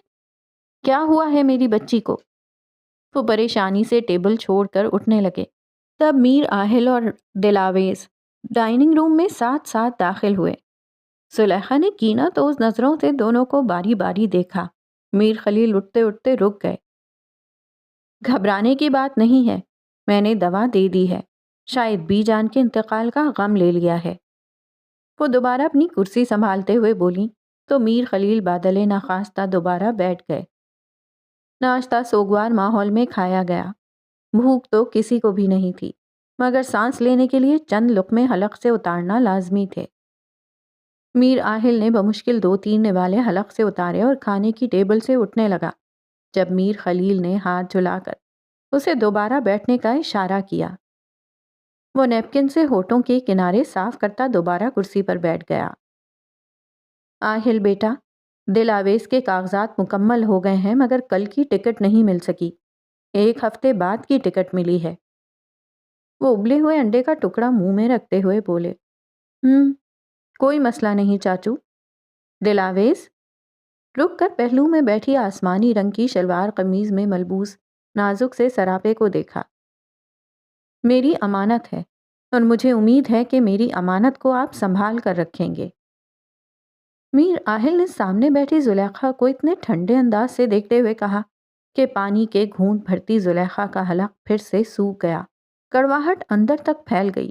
کیا ہوا ہے میری بچی کو؟ وہ پریشانی سے ٹیبل چھوڑ کر اٹھنے لگے۔ تب میر آہل اور دلاویز ڈائننگ روم میں ساتھ ساتھ داخل ہوئے۔ زلیخا نے کینہ تو اس نظروں سے دونوں کو باری باری دیکھا۔ میر خلیل اٹھتے اٹھتے رک گئے۔ گھبرانے کی بات نہیں ہے، میں نے دوا دے دی ہے، شاید بی جان کے انتقال کا غم لے لیا ہے۔ وہ دوبارہ اپنی کرسی سنبھالتے ہوئے بولیں تو میر خلیل بادل ناخواستہ دوبارہ بیٹھ گئے۔ ناشتہ سوگوار ماحول میں کھایا گیا۔ بھوک تو کسی کو بھی نہیں تھی، مگر سانس لینے کے لیے چند لقمے حلق سے اتارنا لازمی تھے۔ میر آہل نے بمشکل 2-3 نوالے حلق سے اتارے اور کھانے کی ٹیبل سے اٹھنے لگا، جب میر خلیل نے ہاتھ جھلا کر اسے دوبارہ بیٹھنے کا اشارہ کیا۔ وہ نیپکن سے ہونٹوں کے کنارے صاف کرتا دوبارہ کرسی پر بیٹھ گیا۔ آہل بیٹا، دلاویز کے کاغذات مکمل ہو گئے ہیں مگر کل کی ٹکٹ نہیں مل سکی، 1 ہفتے بعد کی ٹکٹ ملی ہے۔ وہ ابلے ہوئے انڈے کا ٹکڑا منہ میں رکھتے ہوئے بولے، کوئی مسئلہ نہیں چاچو۔ دلاویز رک کر پہلو میں بیٹھی آسمانی رنگ کی شلوار قمیض میں ملبوس نازک سے سراپے کو دیکھا۔ میری امانت ہے اور مجھے امید ہے کہ میری امانت کو آپ سنبھال کر رکھیں گے۔ میر آہل نے سامنے بیٹھی زلیخا کو اتنے ٹھنڈے انداز سے دیکھتے ہوئے کہا کہ پانی کے گھونٹ بھرتی زلیخا کا حلق پھر سے سوکھ گیا، کڑواہٹ اندر تک پھیل گئی۔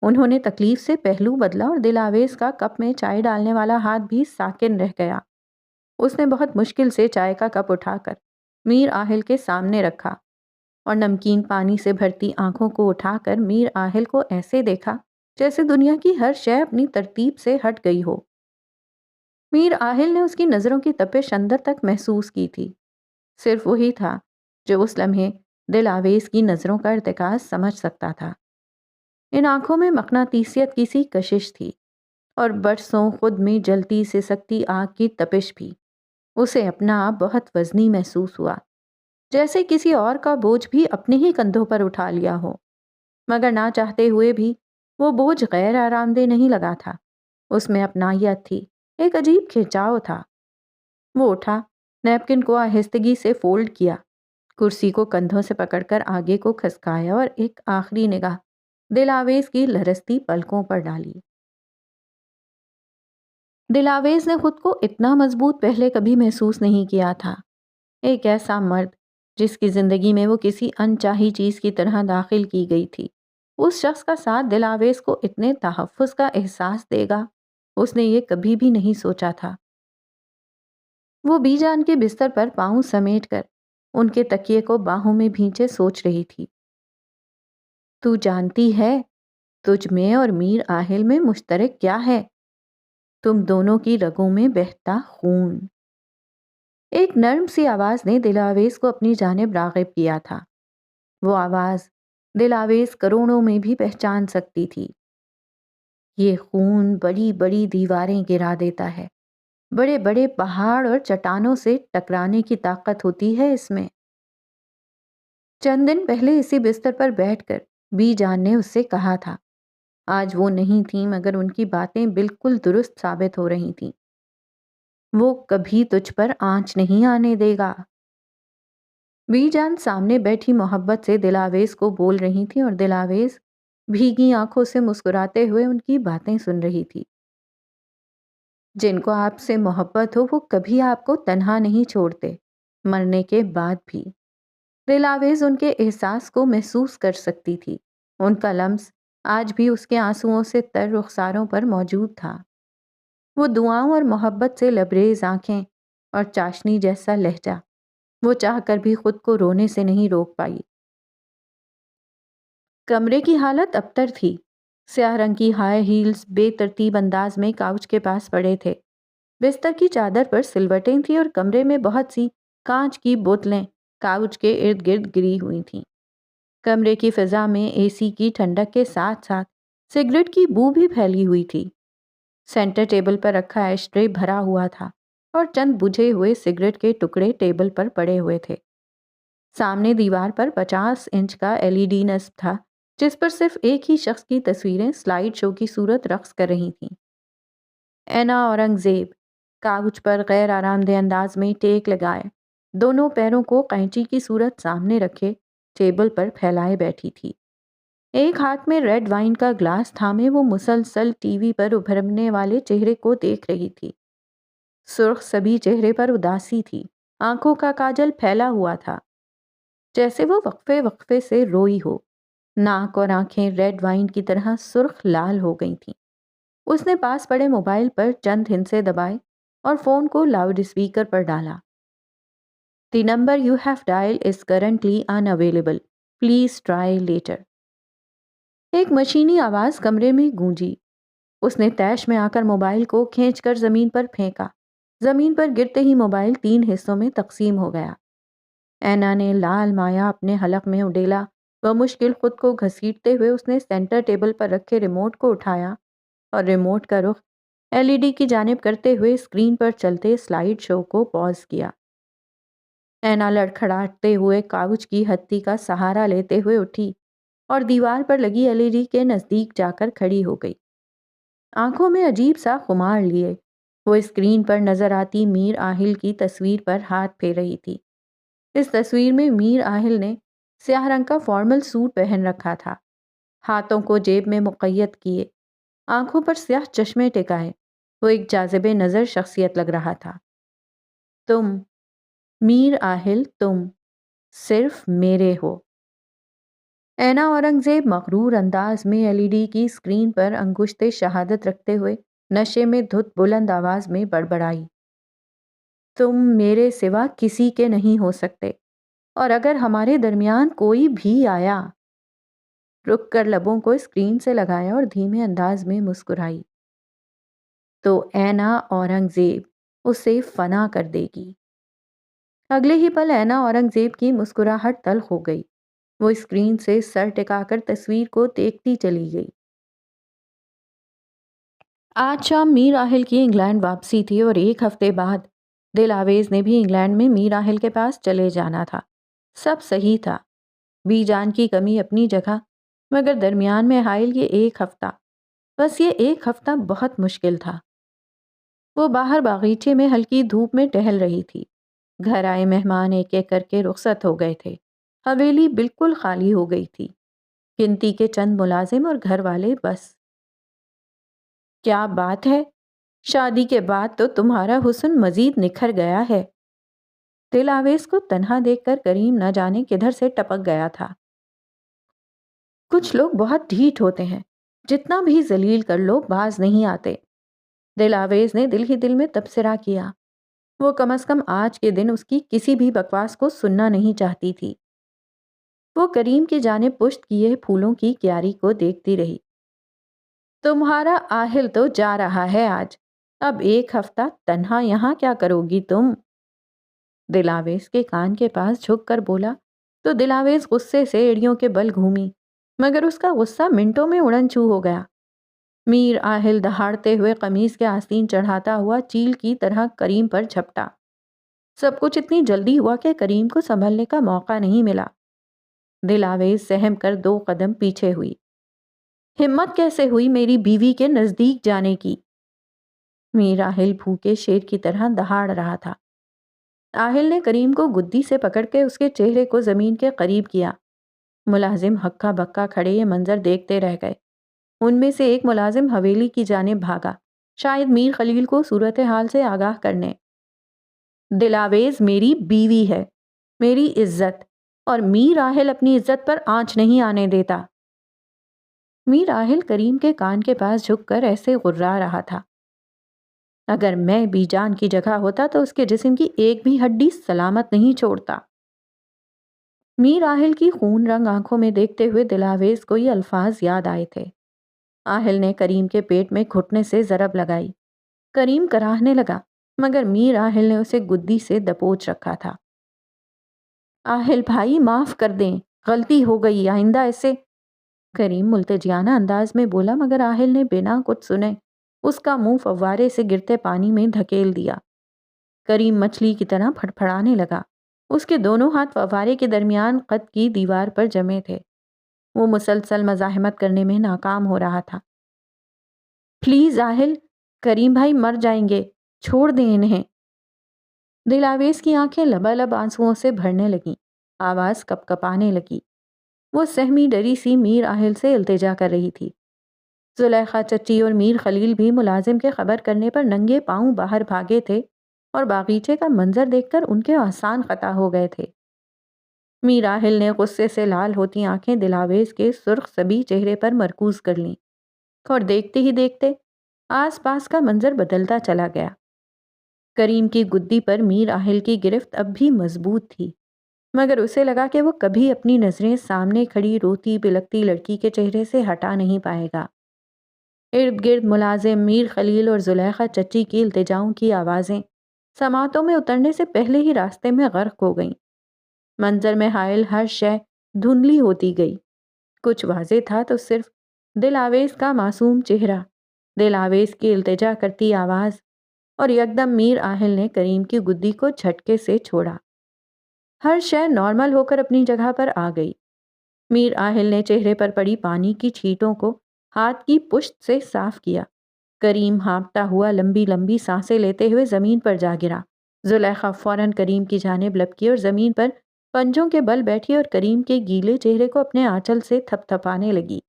انہوں نے تکلیف سے پہلو بدلا اور دلاویز کا کپ میں چائے ڈالنے والا ہاتھ بھی ساکن رہ گیا۔ اس نے بہت مشکل سے چائے کا کپ اٹھا کر میر آہل کے سامنے رکھا اور نمکین پانی سے بھرتی آنکھوں کو اٹھا کر میر آہل کو ایسے دیکھا جیسے دنیا کی ہر شے اپنی ترتیب سے ہٹ گئی ہو۔ میر آہل نے اس کی نظروں کی تپش اندر تک محسوس کی تھی، صرف وہی تھا جو اس لمحے دل آویز کی نظروں کا ارتکاز سمجھ سکتا تھا۔ ان آنکھوں میں مقناطیسیت کی سی کشش تھی اور برسوں خود میں جلتی سے سکتی آگ کی تپش بھی۔ اسے اپنا آپ بہت وزنی محسوس ہوا، جیسے کسی اور کا بوجھ بھی اپنے ہی کندھوں پر اٹھا لیا ہو، مگر نہ چاہتے ہوئے بھی وہ بوجھ غیر آرام دہ نہیں لگا تھا۔ اس میں اپنائیت تھی، ایک عجیب کھنچاؤ تھا۔ وہ اٹھا، نیپکن کو آہستگی سے فولڈ کیا، کرسی کو کندھوں سے پکڑ کر آگے کو کھسکایا اور ایک آخری نگاہ دلاویز کی لرزتی پلکوں پر ڈالی۔ دلاویز نے خود کو اتنا مضبوط پہلے کبھی محسوس نہیں کیا تھا۔ ایک ایسا مرد جس کی زندگی میں وہ کسی انچاہی چیز کی طرح داخل کی گئی تھی، اس شخص کا ساتھ دلاویز کو اتنے تحفظ کا احساس دے گا، اس نے یہ کبھی بھی نہیں سوچا تھا۔ وہ بی جان کے بستر پر پاؤں سمیٹ کر ان کے تکیے کو باہوں میں بھینچے سوچ رہی تھی۔ تو جانتی ہے تجھ میں اور میر آہل میں مشترک کیا ہے؟ تم دونوں کی رگوں میں بہتا خون۔ ایک نرم سی آواز نے دلاویز کو اپنی جانب راغب کیا تھا۔ وہ آواز دلاویز کروڑوں میں بھی پہچان سکتی تھی۔ یہ خون بڑی بڑی دیواریں گرا دیتا ہے، بڑے بڑے پہاڑ اور چٹانوں سے ٹکرانے کی طاقت ہوتی ہے اس میں۔ چند دن پہلے اسی بستر پر بیٹھ کر بی جان نے اس سے کہا تھا۔ آج وہ نہیں تھیں مگر ان کی باتیں بالکل درست ثابت ہو رہی تھیں۔ وہ کبھی تجھ پر آنچ نہیں آنے دے گا۔ بی جان سامنے بیٹھی محبت سے دلاویز کو بول رہی تھی اور دلاویز بھیگی آنکھوں سے مسکراتے ہوئے ان کی باتیں سن رہی تھی۔ جن کو آپ سے محبت ہو وہ کبھی آپ کو تنہا نہیں چھوڑتے، مرنے کے بعد بھی۔ دلاویز ان کے احساس کو محسوس کر سکتی تھی۔ ان کا لمس آج بھی اس کے آنسوؤں سے تر رخساروں پر موجود تھا۔ وہ دعاؤں اور محبت سے لبریز آنکھیں اور چاشنی جیسا لہجہ، وہ چاہ کر بھی خود کو رونے سے نہیں روک پائی۔ کمرے کی حالت ابتر تھی۔ سیاہ رنگ کی ہائی ہیلز بے ترتیب انداز میں کاؤچ کے پاس پڑے تھے۔ بستر کی چادر پر سلوٹیں تھیں اور کمرے میں بہت سی کانچ کی بوتلیں کاؤچ کے ارد گرد گری ہوئی تھیں۔ کمرے کی فضا میں اے سی کی ٹھنڈک کے ساتھ ساتھ سگریٹ کی بو بھی پھیلی ہوئی تھی۔ سینٹر ٹیبل پر رکھا ایش ٹرے بھرا ہوا تھا اور چند بجھے ہوئے سگریٹ کے ٹکڑے ٹیبل پر پڑے ہوئے تھے۔ سامنے دیوار پر 50 انچ کا LED نصب تھا جس پر صرف ایک ہی شخص کی تصویریں سلائیڈ شو کی صورت رقص کر رہی تھیں۔ اینا اورنگزیب کاؤچ پر غیر آرام دہ انداز میں ٹیک لگائے، دونوں پیروں کو قینچی کی صورت سامنے رکھے ٹیبل پر پھیلائے بیٹھی تھی۔ ایک ہاتھ میں ریڈ وائن کا گلاس تھامے وہ مسلسل ٹی وی پر ابھرنے والے چہرے کو دیکھ رہی تھی۔ سرخ سبھی چہرے پر اداسی تھی، آنکھوں کا کاجل پھیلا ہوا تھا جیسے وہ وقفے وقفے سے روئی ہو۔ ناک اور آنکھیں ریڈ وائن کی طرح سرخ لال ہو گئی تھیں۔ اس نے پاس پڑے موبائل پر چند ہندسے دبائے اور فون کو لاؤڈ اسپیکر پر ڈالا۔ The number you have dialed is currently unavailable. Please try later. ایک مشینی آواز کمرے میں گونجی۔ اس نے طیش میں آ کر موبائل کو کھینچ کر زمین پر پھینکا۔ زمین پر گرتے ہی موبائل 3 حصوں میں تقسیم ہو گیا۔ اینا نے لال مایا اپنے حلق میں اڈیلا۔ بمشکل خود کو گھسیٹتے ہوئے اس نے سینٹر ٹیبل پر رکھے ریموٹ کو اٹھایا اور ریموٹ کا رخ LED کی جانب کرتے ہوئے اسکرین پر چلتے سلائیڈ شو کو پاز کیا۔ اینا لڑکھڑاتے ہوئے کاؤچ کی ہتھی کا سہارا لیتے ہوئے اٹھی اور دیوار پر لگی LED کے نزدیک جا کر کھڑی ہو گئی۔ آنکھوں میں عجیب سا خمار لیے وہ اسکرین پر نظر آتی میر آہل کی تصویر پر ہاتھ پھیر رہی تھی۔ اس تصویر میں میر آہل نے سیاہ رنگ کا فارمل سوٹ پہن رکھا تھا، ہاتھوں کو جیب میں مقید کیے، آنکھوں پر سیاہ چشمے ٹکائے، وہ ایک جاذب نظر شخصیت لگ رہا تھا۔ تم، میر آہل، تم صرف میرے ہو۔ اینا اورنگزیب مغرور انداز میں LED کی اسکرین پر انگشت شہادت رکھتے ہوئے نشے میں دھت بلند آواز میں بڑبڑائی، تم میرے سوا کسی کے نہیں ہو سکتے، اور اگر ہمارے درمیان کوئی بھی آیا۔ رک کر لبوں کو اسکرین سے لگایا اور دھیمے انداز میں مسکرائی، تو اینا اورنگزیب اسے فنا کر دے گی۔ اگلے ہی پل اینا اورنگزیب کی مسکراہٹ تلخ ہو گئی۔ وہ اسکرین سے سر ٹکا کر تصویر کو دیکھتی چلی گئی۔ آج شام میر آہل کی انگلینڈ واپسی تھی اور ایک ہفتے بعد دل آویز نے بھی انگلینڈ میں میر آہل کے پاس چلے جانا تھا۔ سب صحیح تھا، بی جان کی کمی اپنی جگہ، مگر درمیان میں حائل یہ ایک ہفتہ، بس یہ ایک ہفتہ بہت مشکل تھا۔ وہ باہر باغیچے میں ہلکی دھوپ میں ٹہل رہی تھی۔ گھر آئے مہمان ایک ایک کر کے رخصت ہو گئے تھے۔ حویلی بالکل خالی ہو گئی تھی، گنتی کے چند ملازم اور گھر والے بس۔ کیا بات ہے، شادی کے بعد تو تمہارا حسن مزید نکھر گیا ہے۔ دل آویز کو تنہا دیکھ کر کریم نہ جانے کدھر سے ٹپک گیا تھا۔ کچھ لوگ بہت ڈھیٹ ہوتے ہیں، جتنا بھی ذلیل کر لو باز نہیں آتے۔ دل آویز نے دل ہی دل میں تبصرہ کیا۔ وہ کم از کم آج کے دن اس کی کسی بھی بکواس کو سننا نہیں چاہتی تھی۔ وہ کریم کی جانب پشت کیے پھولوں کی کیاری کو دیکھتی رہی۔ تمہارا آہل تو جا رہا ہے آج، اب ایک ہفتہ تنہا یہاں کیا کرو گی تم؟ دل آویز کے کان کے پاس جھک کر بولا تو دل آویز غصے سے ایڑیوں کے بل گھومی، مگر اس کا غصہ منٹوں میں اڑن چھو ہو گیا۔ میر آہل دہاڑتے ہوئے قمیض کے آستین چڑھاتا ہوا چیل کی طرح کریم پر جھپٹا۔ سب کچھ اتنی جلدی ہوا کہ کریم کو سنبھلنے کا موقع نہیں ملا۔ دل آویز سہم کر 2 قدم پیچھے ہوئی۔ ہمت کیسے ہوئی میری بیوی کے نزدیک جانے کی؟ میر آہل بھوکے شیر کی طرح دہاڑ رہا تھا۔ آہل نے کریم کو گدی سے پکڑ کے اس کے چہرے کو زمین کے قریب کیا۔ ملازم ہکا بکا کھڑے یہ منظر دیکھتے رہ گئے۔ ان میں سے ایک ملازم حویلی کی جانب بھاگا، شاید میر خلیل کو صورتحال سے آگاہ کرنے۔ دل آویز میری بیوی ہے، میری عزت، اور میر آہل اپنی عزت پر آنچ نہیں آنے دیتا۔ میر آہل کریم کے کان کے پاس جھک کر ایسے غرا رہا تھا، اگر میں بی جان کی جگہ ہوتا تو اس کے جسم کی ایک بھی ہڈی سلامت نہیں چھوڑتا۔ میر آہل کی خون رنگ آنکھوں میں دیکھتے ہوئے دل آویز کو یہ الفاظ یاد آئے تھے۔ آہل نے کریم کے پیٹ میں گھٹنے سے ضرب لگائی۔ کریم کراہنے لگا، مگر میر آہل نے اسے گدی سے دبوچ رکھا تھا۔ آہل بھائی معاف کر دیں، غلطی ہو گئی، آئندہ ایسے۔ کریم ملتجیانہ انداز میں بولا، مگر آہل نے بنا کچھ سنے اس کا منہ فوارے سے گرتے پانی میں دھکیل دیا۔ کریم مچھلی کی طرح پھڑپھڑانے لگا۔ اس کے دونوں ہاتھ فوارے کے درمیان قد کی دیوار پر جمے تھے۔ وہ مسلسل مزاحمت کرنے میں ناکام ہو رہا تھا۔ پلیز آہل، کریم بھائی مر جائیں گے، چھوڑ دیں انہیں۔ دل آویز کی آنکھیں لبالب آنسوؤں سے بھرنے لگیں، آواز کپ کپانے لگی۔ وہ سہمی ڈری سی میر آہل سے التجا کر رہی تھی۔ زلیخا چچی اور میر خلیل بھی ملازم کے خبر کرنے پر ننگے پاؤں باہر بھاگے تھے اور باغیچے کا منظر دیکھ کر ان کے احسان خطا ہو گئے تھے۔ میر آہل نے غصے سے لال ہوتی آنکھیں دل آویز کے سرخ صبی چہرے پر مرکوز کر لیں، اور دیکھتے ہی دیکھتے آس پاس کا منظر بدلتا چلا گیا۔ کریم کی گدی پر میر آہل کی گرفت اب بھی مضبوط تھی، مگر اسے لگا کہ وہ کبھی اپنی نظریں سامنے کھڑی روتی بلکتی لڑکی کے چہرے سے ہٹا نہیں پائے گا۔ ارد گرد ملازم، میر خلیل اور زلیخا چچی کی التجاؤں کی آوازیں سماعتوں میں اترنے سے پہلے ہی راستے میں غرق ہو گئیں۔ منظر میں حائل ہر شے دھندلی ہوتی گئی۔ کچھ واضح تھا تو صرف دل آویز کا معصوم چہرہ، دل آویز کی التجا کرتی آواز، اور یکدم میر آہل نے کریم کی گدی کو جھٹکے سے چھوڑا۔ ہر شے نارمل ہو کر اپنی جگہ پر آ گئی۔ میر آہل نے چہرے پر پڑی پانی کی چھینٹوں کو ہاتھ کی پشت سے صاف کیا۔ کریم ہانپتا ہوا لمبی لمبی سانسیں لیتے ہوئے زمین پر جا گرا۔ زلیخا فوراً کریم کی جانب لپکی اور زمین پر پنجوں کے بل بیٹھی اور کریم کے گیلے چہرے کو اپنے آنچل سے تھپ تھپانے لگی۔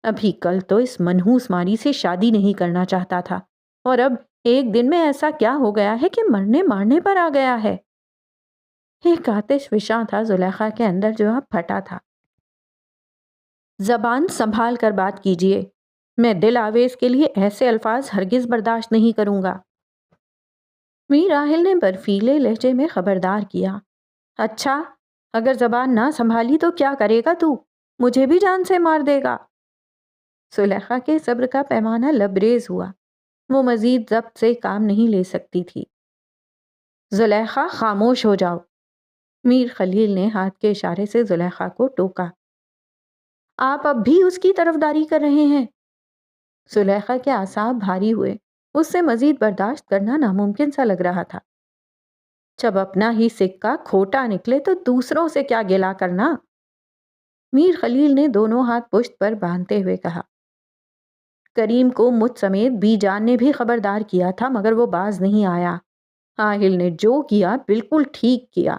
ابھی کل تو اس منحوس ماری سے شادی نہیں کرنا چاہتا تھا، اور اب ایک دن میں ایسا کیا ہو گیا ہے کہ مرنے مارنے پر آ گیا ہے؟ ایک آتش فشاں تھا زلیخا کے اندر جو اب پھٹا تھا۔ زبان سنبھال کر بات کیجیے، میں دل آویز کے لیے ایسے الفاظ ہرگز برداشت نہیں کروں گا۔ میر راحل نے برفیلے لہجے میں خبردار کیا۔ اچھا، اگر زبان نہ سنبھالی تو کیا کرے گا تو؟ مجھے بھی جان سے مار دے گا؟ زلیخا کے صبر کا پیمانہ لبریز ہوا، وہ مزید ضبط سے کام نہیں لے سکتی تھی۔ زلیخا، خاموش ہو جاؤ، میر خلیل نے ہاتھ کے اشارے سے زلیخا کو ٹوکا۔ آپ اب بھی اس کی طرفداری کر رہے ہیں؟ زلیخا کے اعصاب بھاری ہوئے، اس سے مزید برداشت کرنا ناممکن سا لگ رہا تھا۔ جب اپنا ہی سکہ کھوٹا نکلے تو دوسروں سے کیا گلا کرنا؟ میر خلیل نے دونوں ہاتھ پشت پر باندھتے ہوئے کہا۔ کریم کو مجھ سمیت بی جان نے بھی خبردار کیا تھا مگر وہ باز نہیں آیا۔ آہل نے جو کیا بالکل ٹھیک کیا۔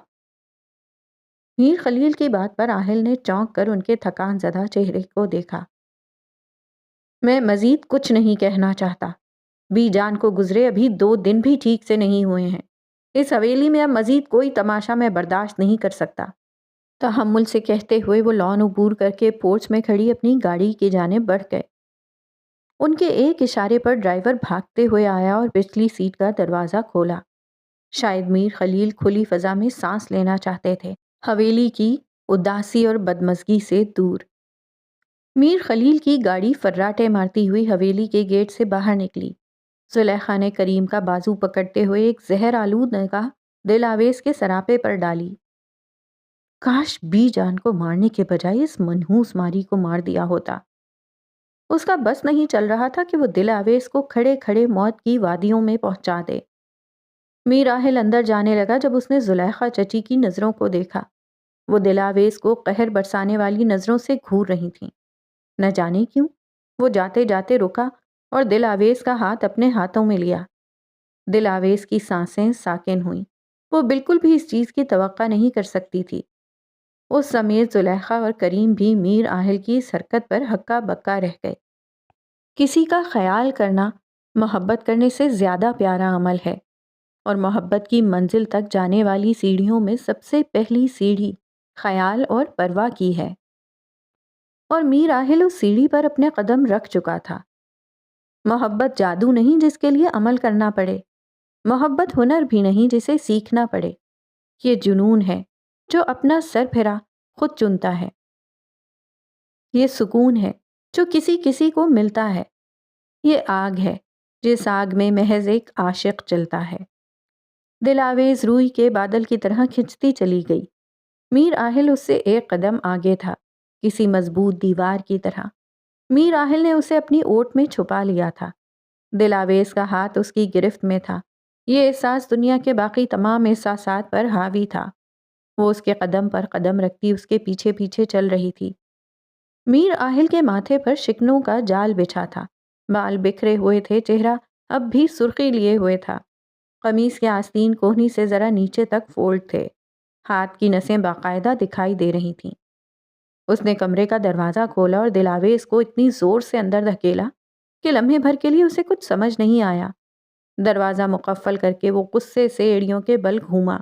میر خلیل کی بات پر آہل نے چونک کر ان کے تھکان زدہ چہرے کو دیکھا۔ میں مزید کچھ نہیں کہنا چاہتا، بی جان کو گزرے ابھی 2 دن بھی ٹھیک سے نہیں ہوئے ہیں۔ اس حویلی میں اب مزید کوئی تماشا میں برداشت نہیں کر سکتا۔ تحمل سے کہتے ہوئے وہ لان عبور کر کے پورچ میں کھڑی اپنی گاڑی کی جانب بڑھ گئے۔ ان کے ایک اشارے پر ڈرائیور بھاگتے ہوئے آیا اور پچھلی سیٹ کا دروازہ کھولا۔ شاید میر خلیل کھلی فضا میں سانس لینا چاہتے تھے، حویلی کی اداسی اور بدمزگی سے دور۔ میر خلیل کی گاڑی فراٹے مارتی ہوئی حویلی کے گیٹ سے باہر نکلی۔ زلیخا نے کریم کا بازو پکڑتے ہوئے ایک زہر آلود نگاہ دل آویز کے سراپے پر ڈالی۔ کاش بی جان کو مارنے کے بجائے اس منحوس ماری کو مار دیا ہوتا۔ اس کا بس نہیں چل رہا تھا کہ وہ دل آویز کو کھڑے کھڑے موت کی وادیوں میں پہنچا دے۔ میر راحل اندر جانے لگا جب اس نے زلیخا چچی کی نظروں کو دیکھا۔ وہ دل آویز کو قہر برسانے والی نظروں سے گھور رہی تھیں۔ نہ جانے کیوں وہ جاتے جاتے رکا اور دل آویز کا ہاتھ اپنے ہاتھوں میں لیا۔ دل آویز کی سانسیں ساکن ہوئیں، وہ بالکل بھی اس چیز کی توقع نہیں کر سکتی تھی۔ اس سمیت زلیخا اور کریم بھی میر آہل کی اس حرکت پر ہکا بکا رہ گئے۔ کسی کا خیال کرنا محبت کرنے سے زیادہ پیارا عمل ہے، اور محبت کی منزل تک جانے والی سیڑھیوں میں سب سے پہلی سیڑھی خیال اور پرواہ کی ہے، اور میر آہل اس سیڑھی پر اپنے قدم رکھ چکا تھا۔ محبت جادو نہیں جس کے لیے عمل کرنا پڑے، محبت ہنر بھی نہیں جسے سیکھنا پڑے، یہ جنون ہے جو اپنا سر پھرا خود چنتا ہے، یہ سکون ہے جو کسی کسی کو ملتا ہے، یہ آگ ہے جس آگ میں محض ایک عاشق چلتا ہے۔ دل آویز روئی کے بادل کی طرح کھنچتی چلی گئی۔ میر آہل اس سے ایک قدم آگے تھا، کسی مضبوط دیوار کی طرح۔ میر آہل نے اسے اپنی اوٹ میں چھپا لیا تھا۔ دل آویز کا ہاتھ اس کی گرفت میں تھا، یہ احساس دنیا کے باقی تمام احساسات پر حاوی تھا۔ وہ اس کے قدم پر قدم رکھتی اس کے پیچھے پیچھے چل رہی تھی۔ میر آہل کے ماتھے پر شکنوں کا جال بچھا تھا، بال بکھرے ہوئے تھے، چہرہ اب بھی سرخی لیے ہوئے تھا۔ قمیص کے آستین کوہنی سے ذرا نیچے تک فولڈ تھے، ہاتھ کی نسیں باقاعدہ دکھائی دے رہی تھیں۔ اس نے کمرے کا دروازہ کھولا اور دل آویز کو اتنی زور سے اندر دھکیلا کہ لمحے بھر کے لیے اسے کچھ سمجھ نہیں آیا۔ دروازہ مقفل کر کے وہ غصے سے ایڑیوں کے بل گھوما۔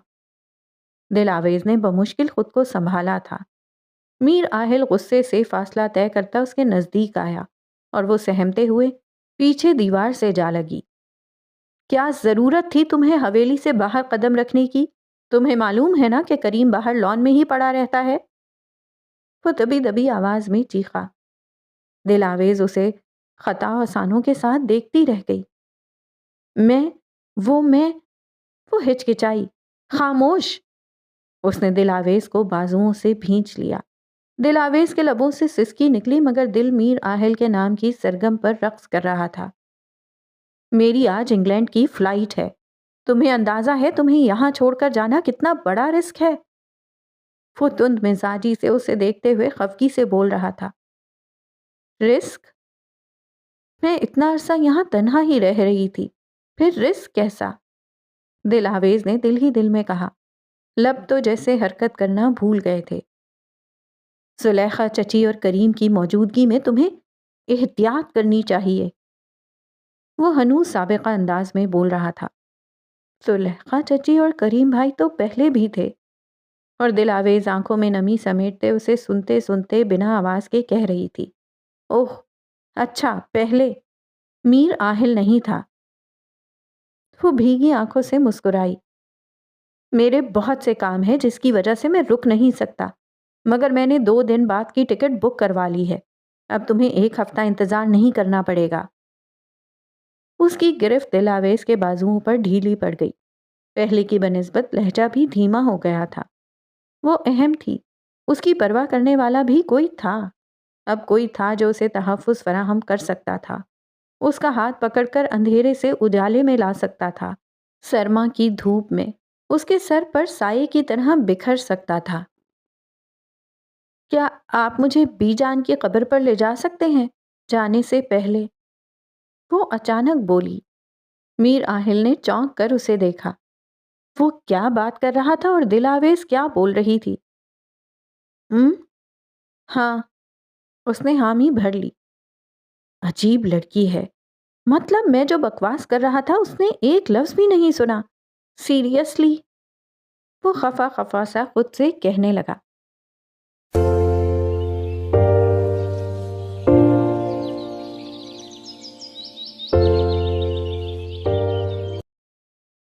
دل آویز نے بمشکل خود کو سنبھالا تھا۔ میر آہل غصے سے فاصلہ طے کرتا اس کے نزدیک آیا اور وہ سہمتے ہوئے پیچھے دیوار سے جا لگی۔ کیا ضرورت تھی تمہیں حویلی سے باہر قدم رکھنے کی؟ تمہیں معلوم ہے نا کہ کریم باہر لان میں ہی پڑا رہتا ہے؟ وہ دبی دبی آواز میں چیخا۔ دل آویز اسے خطا آسانوں کے ساتھ دیکھتی رہ گئی۔ میں وہ ہچکچائی۔ خاموش! اس نے دل آویز کو بازوؤں سے بھینچ لیا۔ دل آویز کے لبوں سے سسکی نکلی مگر دل میر آہل کے نام کی سرگم پر رقص کر رہا تھا۔ میری آج انگلینڈ کی فلائٹ ہے، تمہیں اندازہ ہے تمہیں یہاں چھوڑ کر جانا کتنا بڑا رسک ہے؟ وہ تند مزاجی سے اسے دیکھتے ہوئے خفگی سے بول رہا تھا۔ رسک؟ میں اتنا عرصہ یہاں تنہا ہی رہ رہی تھی، پھر رسک کیسا؟ دل آویز نے دل ہی دل میں کہا، لب تو جیسے حرکت کرنا بھول گئے تھے۔ زلیخا چچی اور کریم کی موجودگی میں تمہیں احتیاط کرنی چاہیے۔ وہ ہنوز سابقہ انداز میں بول رہا تھا۔ زلیخا چچی اور کریم بھائی تو پہلے بھی تھے، اور دل آویز آنکھوں میں نمی سمیٹتے اسے سنتے سنتے بنا آواز کے کہہ رہی تھی، اوہ اچھا پہلے میر آہل نہیں تھا۔ وہ بھیگی آنکھوں سے مسکرائی، میرے بہت سے کام ہیں جس کی وجہ سے میں رک نہیں سکتا، مگر میں نے 2 دن بعد کی ٹکٹ بک کروا لی ہے، اب تمہیں 1 ہفتہ انتظار نہیں کرنا پڑے گا۔ اس کی گرفت دل آویز کے بازوؤں پر ڈھیلی پڑ گئی، پہلے کی بنسبت لہجہ بھی دھیما ہو گیا تھا۔ وہ اہم تھی، اس کی پرواہ کرنے والا بھی کوئی تھا، اب کوئی تھا جو اسے تحفظ فراہم کر سکتا تھا، اس کا ہاتھ پکڑ کر اندھیرے سے اجالے میں لا سکتا تھا، سرما کی دھوپ میں اس کے سر پر سائے کی طرح بکھر سکتا تھا۔ کیا آپ مجھے بی جان کی قبر پر لے جا سکتے ہیں جانے سے پہلے؟ وہ اچانک بولی۔ میر آہل نے چونک کر اسے دیکھا، وہ کیا بات کر رہا تھا اور دل آویز کیا بول رہی تھی؟ ہاں، اس نے حامی بھر لی۔ عجیب لڑکی ہے، مطلب میں جو بکواس کر رہا تھا اس نے ایک لفظ بھی نہیں سنا، سیریسلی؟ وہ خفا خفا سا خود سے کہنے لگا۔